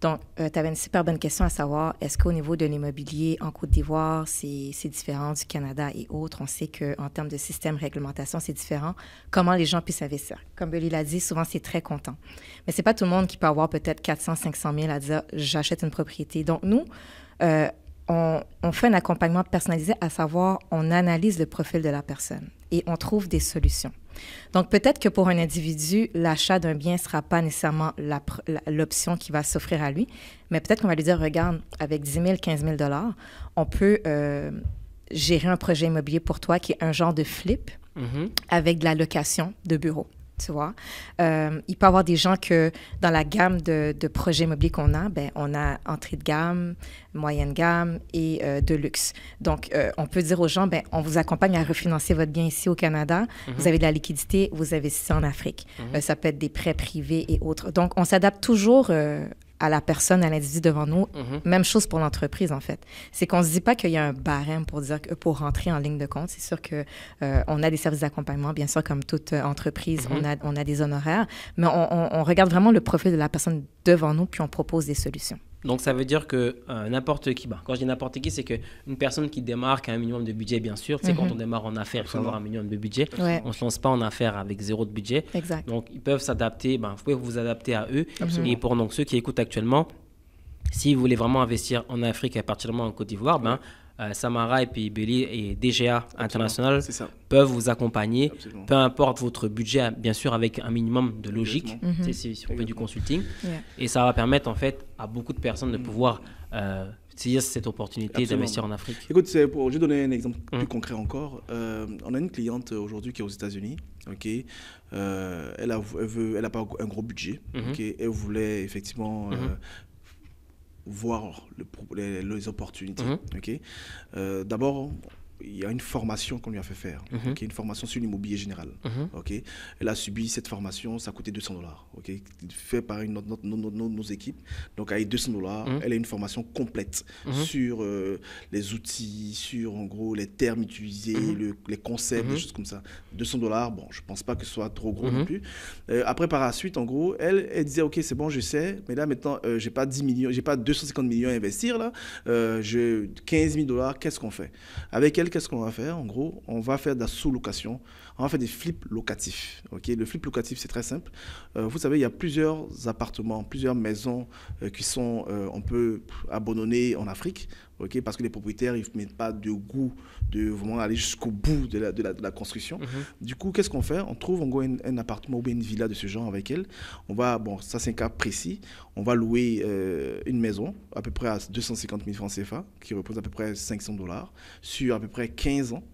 Donc, tu avais une super bonne question à savoir, est-ce qu'au niveau de l'immobilier en Côte d'Ivoire, c'est différent du Canada et autres? On sait qu'en termes de système réglementation, c'est différent. Comment les gens puissent investir? Comme Billy l'a dit, souvent, c'est très comptant. Mais ce n'est pas tout le monde qui peut avoir peut-être 400, 500 000 à dire, j'achète une propriété. Donc, nous, on fait un accompagnement personnalisé, à savoir, on analyse le profil de la personne et on trouve des solutions. Donc, peut-être que pour un individu, l'achat d'un bien ne sera pas nécessairement l'option qui va s'offrir à lui, mais peut-être qu'on va lui dire, regarde, avec 10 000, 15 000 $, on peut gérer un projet immobilier pour toi qui est un genre de flip avec de la location de bureau. Tu vois, il peut y avoir des gens que dans la gamme de projets immobiliers qu'on a, on a entrée de gamme, moyenne gamme et de luxe. Donc, on peut dire aux gens, on vous accompagne à refinancer votre bien ici au Canada. Vous avez de la liquidité, vous investissez en Afrique. Ça peut être des prêts privés et autres. Donc, on s'adapte toujours à la personne, à l'individu devant nous. Même chose pour l'entreprise, en fait. C'est qu'on ne se dit pas qu'il y a un barème pour rentrer en ligne de compte. C'est sûr qu'on a des services d'accompagnement, bien sûr, comme toute entreprise, on a des honoraires, mais on regarde vraiment le profil de la personne devant nous, puis on propose des solutions. Donc, ça veut dire que n'importe qui, quand je dis n'importe qui, c'est qu'une personne qui démarre qui a un minimum de budget, bien sûr. C'est quand on démarre en affaires, il faut avoir un minimum de budget. Ouais. On ne se lance pas en affaires avec zéro de budget. Exact. Donc, ils peuvent s'adapter, vous pouvez vous adapter à eux. Absolument. Et pour donc, ceux qui écoutent actuellement, si vous voulez vraiment investir en Afrique et particulièrement en Côte d'Ivoire, Samara et puis Billy et DGA International peuvent vous accompagner, peu importe votre budget, bien sûr avec un minimum de logique, si on fait du consulting. Et ça va permettre en fait à beaucoup de personnes de pouvoir saisir cette opportunité d'investir en Afrique. Écoute, je vais donner un exemple plus concret encore. On a une cliente aujourd'hui qui est aux États-Unis. Okay. Elle n'a pas un gros budget. Okay. Elle voulait effectivement voir les opportunités. Okay. D'abord, il y a une formation qu'on lui a fait faire, une formation sur l'immobilier général. Okay. Elle a subi cette formation, ça a coûté $200, fait par nos équipes. Donc avec $200, elle a une formation complète sur les outils, sur en gros les termes utilisés, les concepts, des choses comme ça. $200, bon, je pense pas que ce soit trop gros non plus. Après, par la suite, en gros, elle disait, ok, c'est bon, je sais, mais là maintenant, j'ai pas 10 millions, j'ai pas 250 millions à investir là, j'ai $15 000, qu'est-ce qu'on fait? Avec elle, qu'est-ce qu'on va faire? En gros, on va faire de la sous-location, on va faire des flips locatifs. Okay? Le flip locatif, c'est très simple. Vous savez, il y a plusieurs appartements, plusieurs maisons qui sont, on peut abandonner en Afrique, parce que les propriétaires, ils ne mettent pas de goût de vraiment aller jusqu'au bout de la construction. Du coup, qu'est-ce qu'on fait? On trouve en gros un appartement ou bien une villa de ce genre avec elle. On va, bon, ça c'est un cas précis, on va louer une maison à peu près à 250 000 francs CFA, qui représente à peu près $500, sur à peu près 15 ans.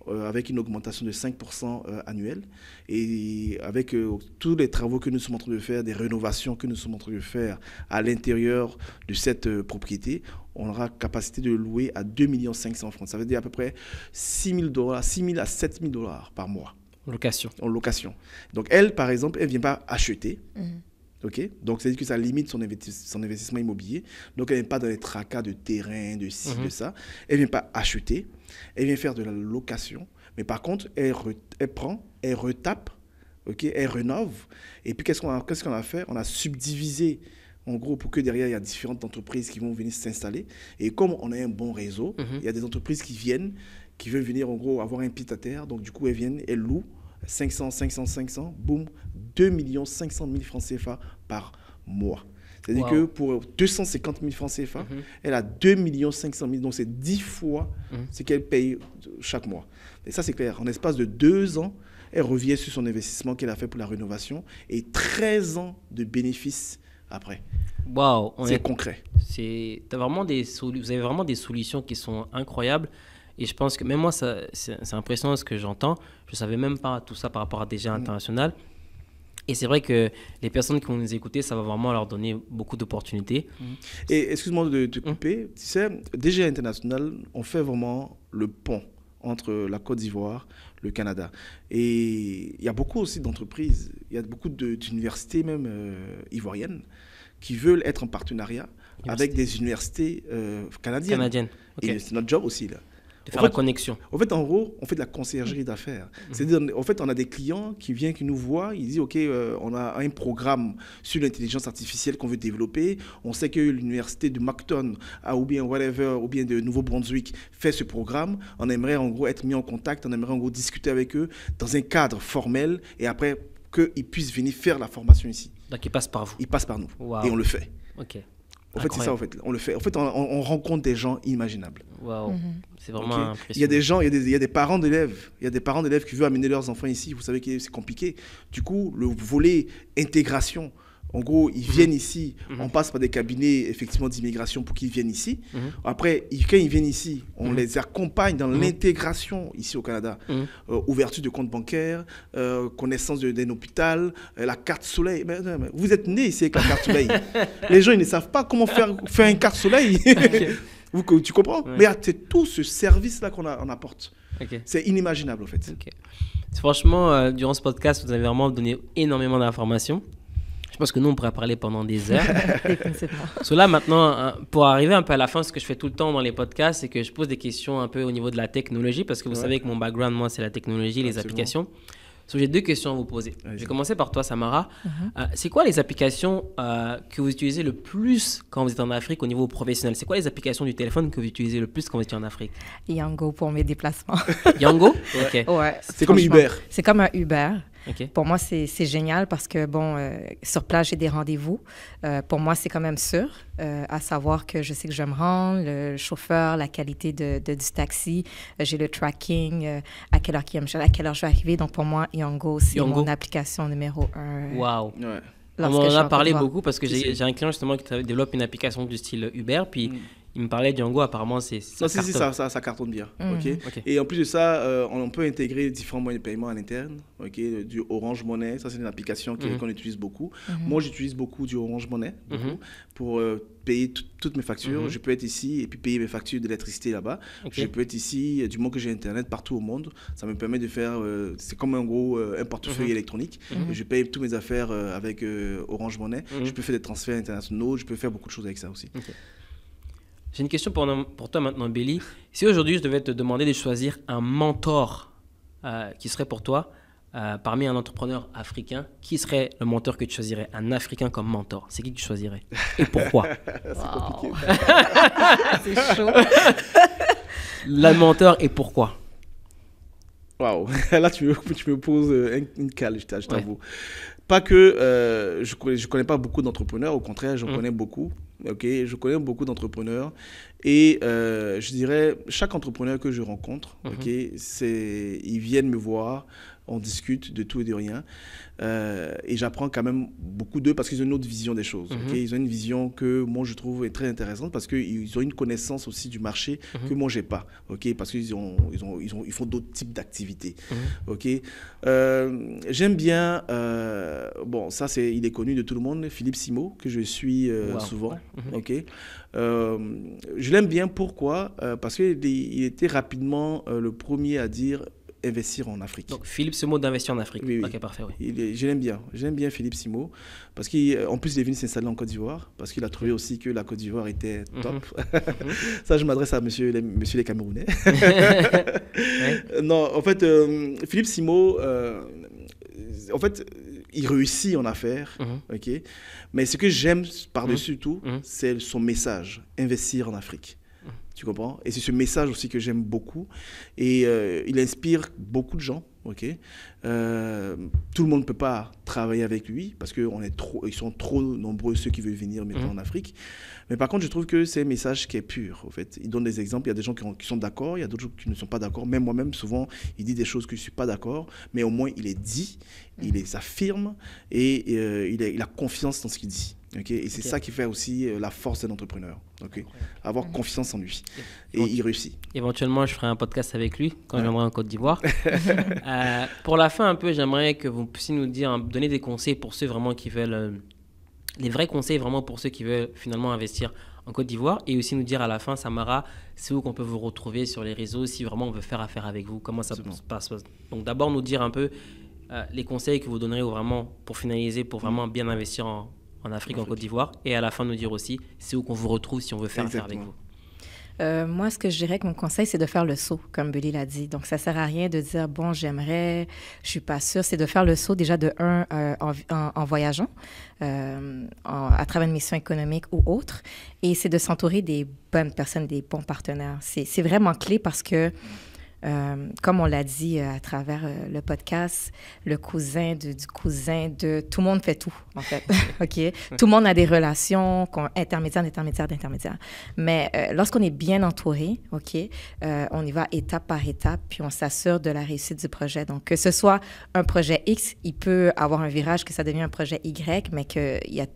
Avec une augmentation de 5% annuelle et avec tous les travaux que nous sommes en train de faire, des rénovations que nous sommes en train de faire à l'intérieur de cette propriété, on aura capacité de louer à 2 500 000 francs. Ça veut dire à peu près $6 000 à $7 000 par mois. En location. Donc elle, par exemple, elle ne vient pas acheter. Donc, c'est-à-dire que ça limite son investissement immobilier. Donc, elle ne vient pas dans les tracas de terrain, de ci, de ça. Elle ne vient pas acheter. Elle vient faire de la location. Mais par contre, elle prend, elle retape, elle rénove. Et puis, qu'est-ce qu'on a fait? On a subdivisé, en gros, pour que derrière, il y a différentes entreprises qui vont venir s'installer. Et comme on a un bon réseau, il y a des entreprises qui veulent venir, en gros, avoir un pied à terre. Donc, du coup, elles viennent, elles louent. 500, boum, 2 500 000 francs CFA par mois. C'est-à-dire que pour 250 000 francs CFA, elle a 2 500 000, donc c'est 10 fois ce qu'elle paye chaque mois. Et ça, c'est clair. En espace de 2 ans, elle revient sur son investissement qu'elle a fait pour la rénovation et 13 ans de bénéfices après. Wow, c'est concret. Vous avez vraiment des solutions qui sont incroyables. Et je pense que même moi, c'est impressionnant ce que j'entends. Je ne savais même pas tout ça par rapport à DGA International. Et c'est vrai que les personnes qui vont nous écouter, ça va vraiment leur donner beaucoup d'opportunités. Et excuse-moi de te couper. Tu sais, DGA International, on fait vraiment le pont entre la Côte d'Ivoire, le Canada. Et il y a beaucoup aussi d'entreprises, il y a beaucoup d'universités même ivoiriennes qui veulent être en partenariat avec des universités canadiennes. Et c'est notre job aussi, là. De faire la connexion. En fait, en gros, on fait de la conciergerie d'affaires. C'est-à-dire, en fait, on a des clients qui viennent, qui nous voient, ils disent, OK, on a un programme sur l'intelligence artificielle qu'on veut développer. On sait que l'université de Macton, ou bien whatever, ou bien de Nouveau-Brunswick fait ce programme. On aimerait, en gros, être mis en contact, on aimerait, en gros, discuter avec eux dans un cadre formel et après, qu'ils puissent venir faire la formation ici. Donc, ils passent par vous. Ils passent par nous. Et on le fait. OK. En fait, c'est ça, en fait. On le fait. En fait, on rencontre des gens imaginables. Waouh. C'est vraiment impressionnant. Il y a des gens, il y a des parents d'élèves. Il y a des parents d'élèves qui veulent amener leurs enfants ici. Vous savez que c'est compliqué. Du coup, le volet intégration, en gros, ils viennent ici. On passe par des cabinets, effectivement, d'immigration pour qu'ils viennent ici. Après, quand ils viennent ici, on les accompagne dans l'intégration ici au Canada. Ouverture de compte bancaire, connaissance d'un hôpital, la carte soleil. Mais vous êtes né ici avec la carte soleil. Les gens, ils ne savent pas comment faire une carte soleil. Tu comprends? Mais c'est tout ce service-là qu'on apporte. C'est inimaginable, en fait. Franchement, durant ce podcast, vous avez vraiment donné énormément d'informations. Je pense que nous, on pourrait parler pendant des heures. Là, maintenant, pour arriver un peu à la fin, ce que je fais tout le temps dans les podcasts, c'est que je pose des questions un peu au niveau de la technologie, parce que vous savez que mon background, moi, c'est la technologie, les applications. J'ai 2 questions à vous poser. Je vais commencer par toi, Samara. C'est quoi les applications que vous utilisez le plus quand vous êtes en Afrique au niveau professionnel? C'est quoi les applications du téléphone que vous utilisez le plus quand vous êtes en Afrique? Yango pour mes déplacements. Yango? Ouais. C'est comme Uber. C'est comme un Uber. OK. Pour moi, c'est génial parce que, bon, sur place, j'ai des rendez-vous. Pour moi, c'est quand même sûr, à savoir que je sais que je vais me rendre, le chauffeur, la qualité du taxi, j'ai le tracking, à quelle heure à quelle heure je vais arriver. Donc, pour moi, Yongo, c'est Yongo. mon application numéro 1. Waouh. Ouais. On lorsque en je suis a en parlé Côte d'Ivoire. beaucoup parce que j'ai un client justement qui développe une application du style Uber, puis il me parlait d'Yango, apparemment ça Non, si, cartonne. ça cartonne bien. Mhm. Ok. Et en plus de ça, on peut intégrer différents moyens de paiement à l'interne. Du Orange Money, ça c'est une application qu'on utilise beaucoup. Moi, j'utilise beaucoup du Orange Money pour payer toutes mes factures. Je peux être ici et puis payer mes factures d'électricité là-bas. Ok. Je peux être ici, du moment que j'ai Internet partout au monde. Ça me permet de faire, c'est comme un portefeuille électronique. Et je paye toutes mes affaires avec Orange Money. Je peux faire des transferts internationaux. Je peux faire beaucoup de choses avec ça aussi. Ok. J'ai une question pour toi maintenant, Billy. Si aujourd'hui je devais te demander de choisir un mentor qui serait pour toi parmi un entrepreneur africain, qui serait le mentor que tu choisirais? Un Africain comme mentor, c'est qui que tu choisirais? Et pourquoi? C'est compliqué. C'est chaud. Le mentor et pourquoi? Waouh, là tu me poses une cale, je t'avoue. Pas que je connais pas beaucoup d'entrepreneurs, au contraire, je connais beaucoup. Je connais beaucoup d'entrepreneurs et je dirais chaque entrepreneur que je rencontre, ils viennent me voir, on discute de tout et de rien et j'apprends quand même beaucoup d'eux parce qu'ils ont une autre vision des choses. Ils ont une vision que moi je trouve est très intéressante parce qu'ils ont une connaissance aussi du marché que moi j'ai pas. Parce qu'ils ils font d'autres types d'activités. J'aime bien ça il est connu de tout le monde, Philippe Simo, que je suis souvent. Je l'aime bien, pourquoi? Parce qu'il était rapidement le premier à dire investir en Afrique. Donc Philippe Simo d'investir en Afrique. Oui. Ok, parfait. Oui. Je l'aime bien. J'aime bien Philippe Simo parce qu'en plus il est venu s'installer en Côte d'Ivoire parce qu'il a trouvé aussi que la Côte d'Ivoire était top. Ça, je m'adresse à monsieur les Camerounais. Non, en fait, Philippe Simo, en fait, il réussit en affaires, mais ce que j'aime par-dessus tout, c'est son message, investir en Afrique. Tu comprends? Et c'est ce message aussi que j'aime beaucoup. Et il inspire beaucoup de gens. Tout le monde ne peut pas travailler avec lui parce qu'ils sont trop nombreux, ceux qui veulent venir maintenant en Afrique. Mais par contre, je trouve que c'est un message qui est pur. En fait. Il donne des exemples. Il y a des gens qui sont d'accord, il y a d'autres gens qui ne sont pas d'accord. Même moi-même, souvent, il dit des choses que je ne suis pas d'accord. Mais au moins, il les dit, il s'affirme et il a confiance dans ce qu'il dit. Et c'est ça qui fait aussi la force d'un entrepreneur. Avoir confiance en lui. Et il réussit. Éventuellement, je ferai un podcast avec lui quand je viendrai en Côte d'Ivoire. Pour la fin, un peu, j'aimerais que vous puissiez nous donner des conseils pour ceux vraiment qui veulent, les vrais conseils vraiment pour ceux qui veulent finalement investir en Côte d'Ivoire. Et aussi nous dire à la fin, Samara, c'est où qu'on peut vous retrouver sur les réseaux si vraiment on veut faire affaire avec vous. Comment ça se passe? Donc d'abord, nous dire un peu les conseils que vous donnerez vraiment pour finaliser, pour vraiment bien investir en Afrique, en Côte d'Ivoire, et à la fin nous dire aussi c'est où qu'on vous retrouve si on veut faire affaire avec vous. Moi, ce que je dirais que mon conseil, c'est de faire le saut, comme Billy l'a dit. Donc, ça sert à rien de dire, bon, j'aimerais, je suis pas sûre. C'est de faire le saut déjà en voyageant, à travers une mission économique ou autre. Et c'est de s'entourer des bonnes personnes, des bons partenaires. C'est vraiment clé parce que comme on l'a dit à travers le podcast, le cousin du cousin de... Tout le monde fait tout, en fait. Tout le monde a des relations d'intermédiaire. Mais lorsqu'on est bien entouré, on y va étape par étape, puis on s'assure de la réussite du projet. Donc, que ce soit un projet X, il peut avoir un virage que ça devient un projet Y, mais qu'il y a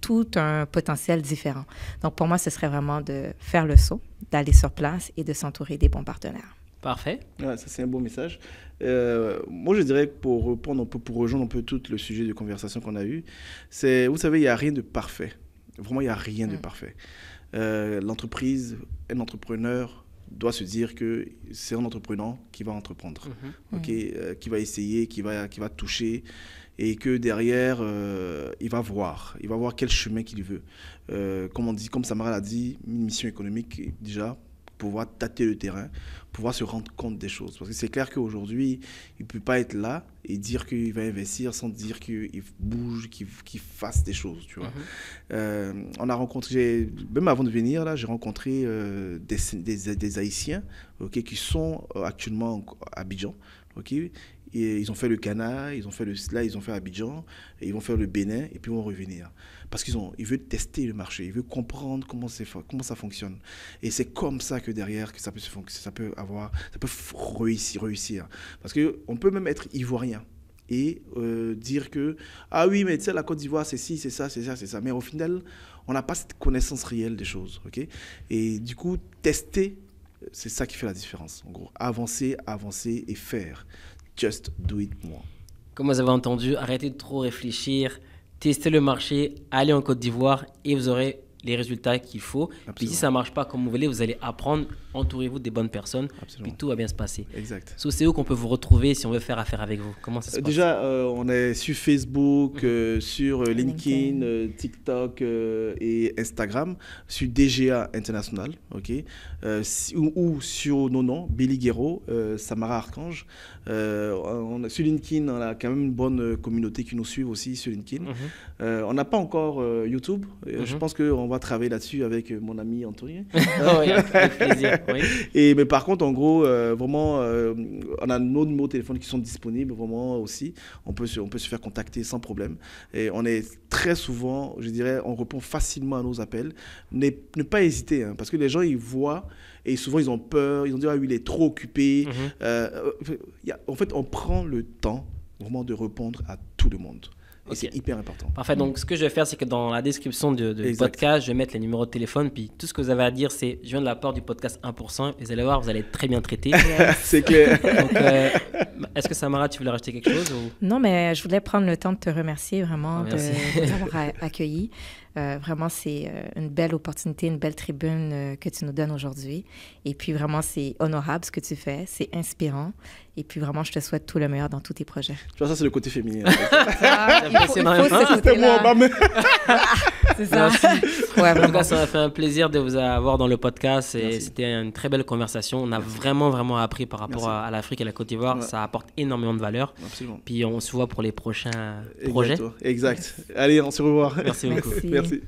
tout un potentiel différent. Donc, pour moi, ce serait vraiment de faire le saut, d'aller sur place et de s'entourer des bons partenaires. Parfait. Ouais, ça, c'est un beau message. Moi, je dirais que pour rejoindre un peu tout le sujet de conversation qu'on a eu, c'est, vous savez, il n'y a rien de parfait. Vraiment, il n'y a rien de parfait. L'entreprise, un entrepreneur doit se dire que c'est un entrepreneur qui va entreprendre, qui va essayer, qui va toucher, et que derrière, il va voir quel chemin qu'il veut. Comme Samara l'a dit, une mission économique déjà, pouvoir tâter le terrain, pouvoir se rendre compte des choses. Parce que c'est clair qu'aujourd'hui, il ne peut pas être là et dire qu'il va investir sans dire qu'il bouge, qu'il fasse des choses, tu vois. On a rencontré, même avant de venir, là, j'ai rencontré des Haïtiens qui sont actuellement à Abidjan. Et ils ont fait le Ghana, ils ont fait ils ont fait Abidjan, et ils vont faire le Bénin, et puis ils vont revenir. Parce qu'ils veulent tester le marché, ils veulent comprendre comment ça fonctionne. Et c'est comme ça que derrière, que ça peut réussir. Parce qu'on peut même être ivoirien et dire que, ah oui, mais tu sais, la Côte d'Ivoire, c'est ci, c'est ça, c'est ça, c'est ça. Mais au final, on n'a pas cette connaissance réelle des choses. Okay? Et du coup, tester, c'est ça qui fait la différence. En gros, avancer et faire. Just do it more. Comme vous avez entendu, arrêtez de trop réfléchir, testez le marché, allez en Côte d'Ivoire et vous aurez les résultats qu'il faut. Absolument. Puis si ça ne marche pas comme vous voulez, vous allez apprendre, entourez-vous des bonnes personnes. Absolument. Puis tout va bien se passer. Exact. So, c'est où qu'on peut vous retrouver si on veut faire affaire avec vous? Comment ça se passe? Déjà, on est sur Facebook, sur LinkedIn, TikTok et Instagram, sur DGA International, okay? Ou sur nos noms, Billy Guerreau, Samara Archange. Sur LinkedIn, on a quand même une bonne communauté qui nous suit aussi sur LinkedIn. On n'a pas encore YouTube. Je pense qu'on va travailler là-dessus avec mon ami Anthony. Oui, avec plaisir. Oui. Mais par contre, en gros, vraiment, on a nos numéros de téléphone qui sont disponibles vraiment aussi. On peut se faire contacter sans problème. Et on est très souvent, je dirais, on répond facilement à nos appels. Ne pas hésiter, hein, parce que les gens, ils voient et souvent, ils ont peur. Ils ont dit, ah oui, il est trop occupé. En fait, on prend le temps vraiment de répondre à tout le monde. Et c'est hyper important. Parfait. Donc, ce que je vais faire, c'est que dans la description du podcast, je vais mettre les numéros de téléphone. Puis tout ce que vous avez à dire, c'est je viens de la part du podcast 1%. Et vous allez voir, vous allez être très bien traité. C'est clair. Donc, est-ce que Samara, tu voulais rajouter quelque chose ou... Non, mais je voulais prendre le temps de te remercier vraiment de nous avoir accueillis. Vraiment, c'est une belle opportunité, une belle tribune que tu nous donnes aujourd'hui. Et puis, vraiment, c'est honorable ce que tu fais. C'est inspirant. Et puis, vraiment, je te souhaite tout le meilleur dans tous tes projets. Tu vois, ça, c'est le côté féminin. C'était moi, c'est ça. Ouais, en tout cas, ça m'a fait un plaisir de vous avoir dans le podcast. Et c'était une très belle conversation. On a vraiment appris par rapport à l'Afrique et la Côte d'Ivoire. Ouais. Ça apporte énormément de valeur. Absolument. Puis, on se voit pour les prochains projets. Exact. Allez, on se revoit. Merci beaucoup. Merci.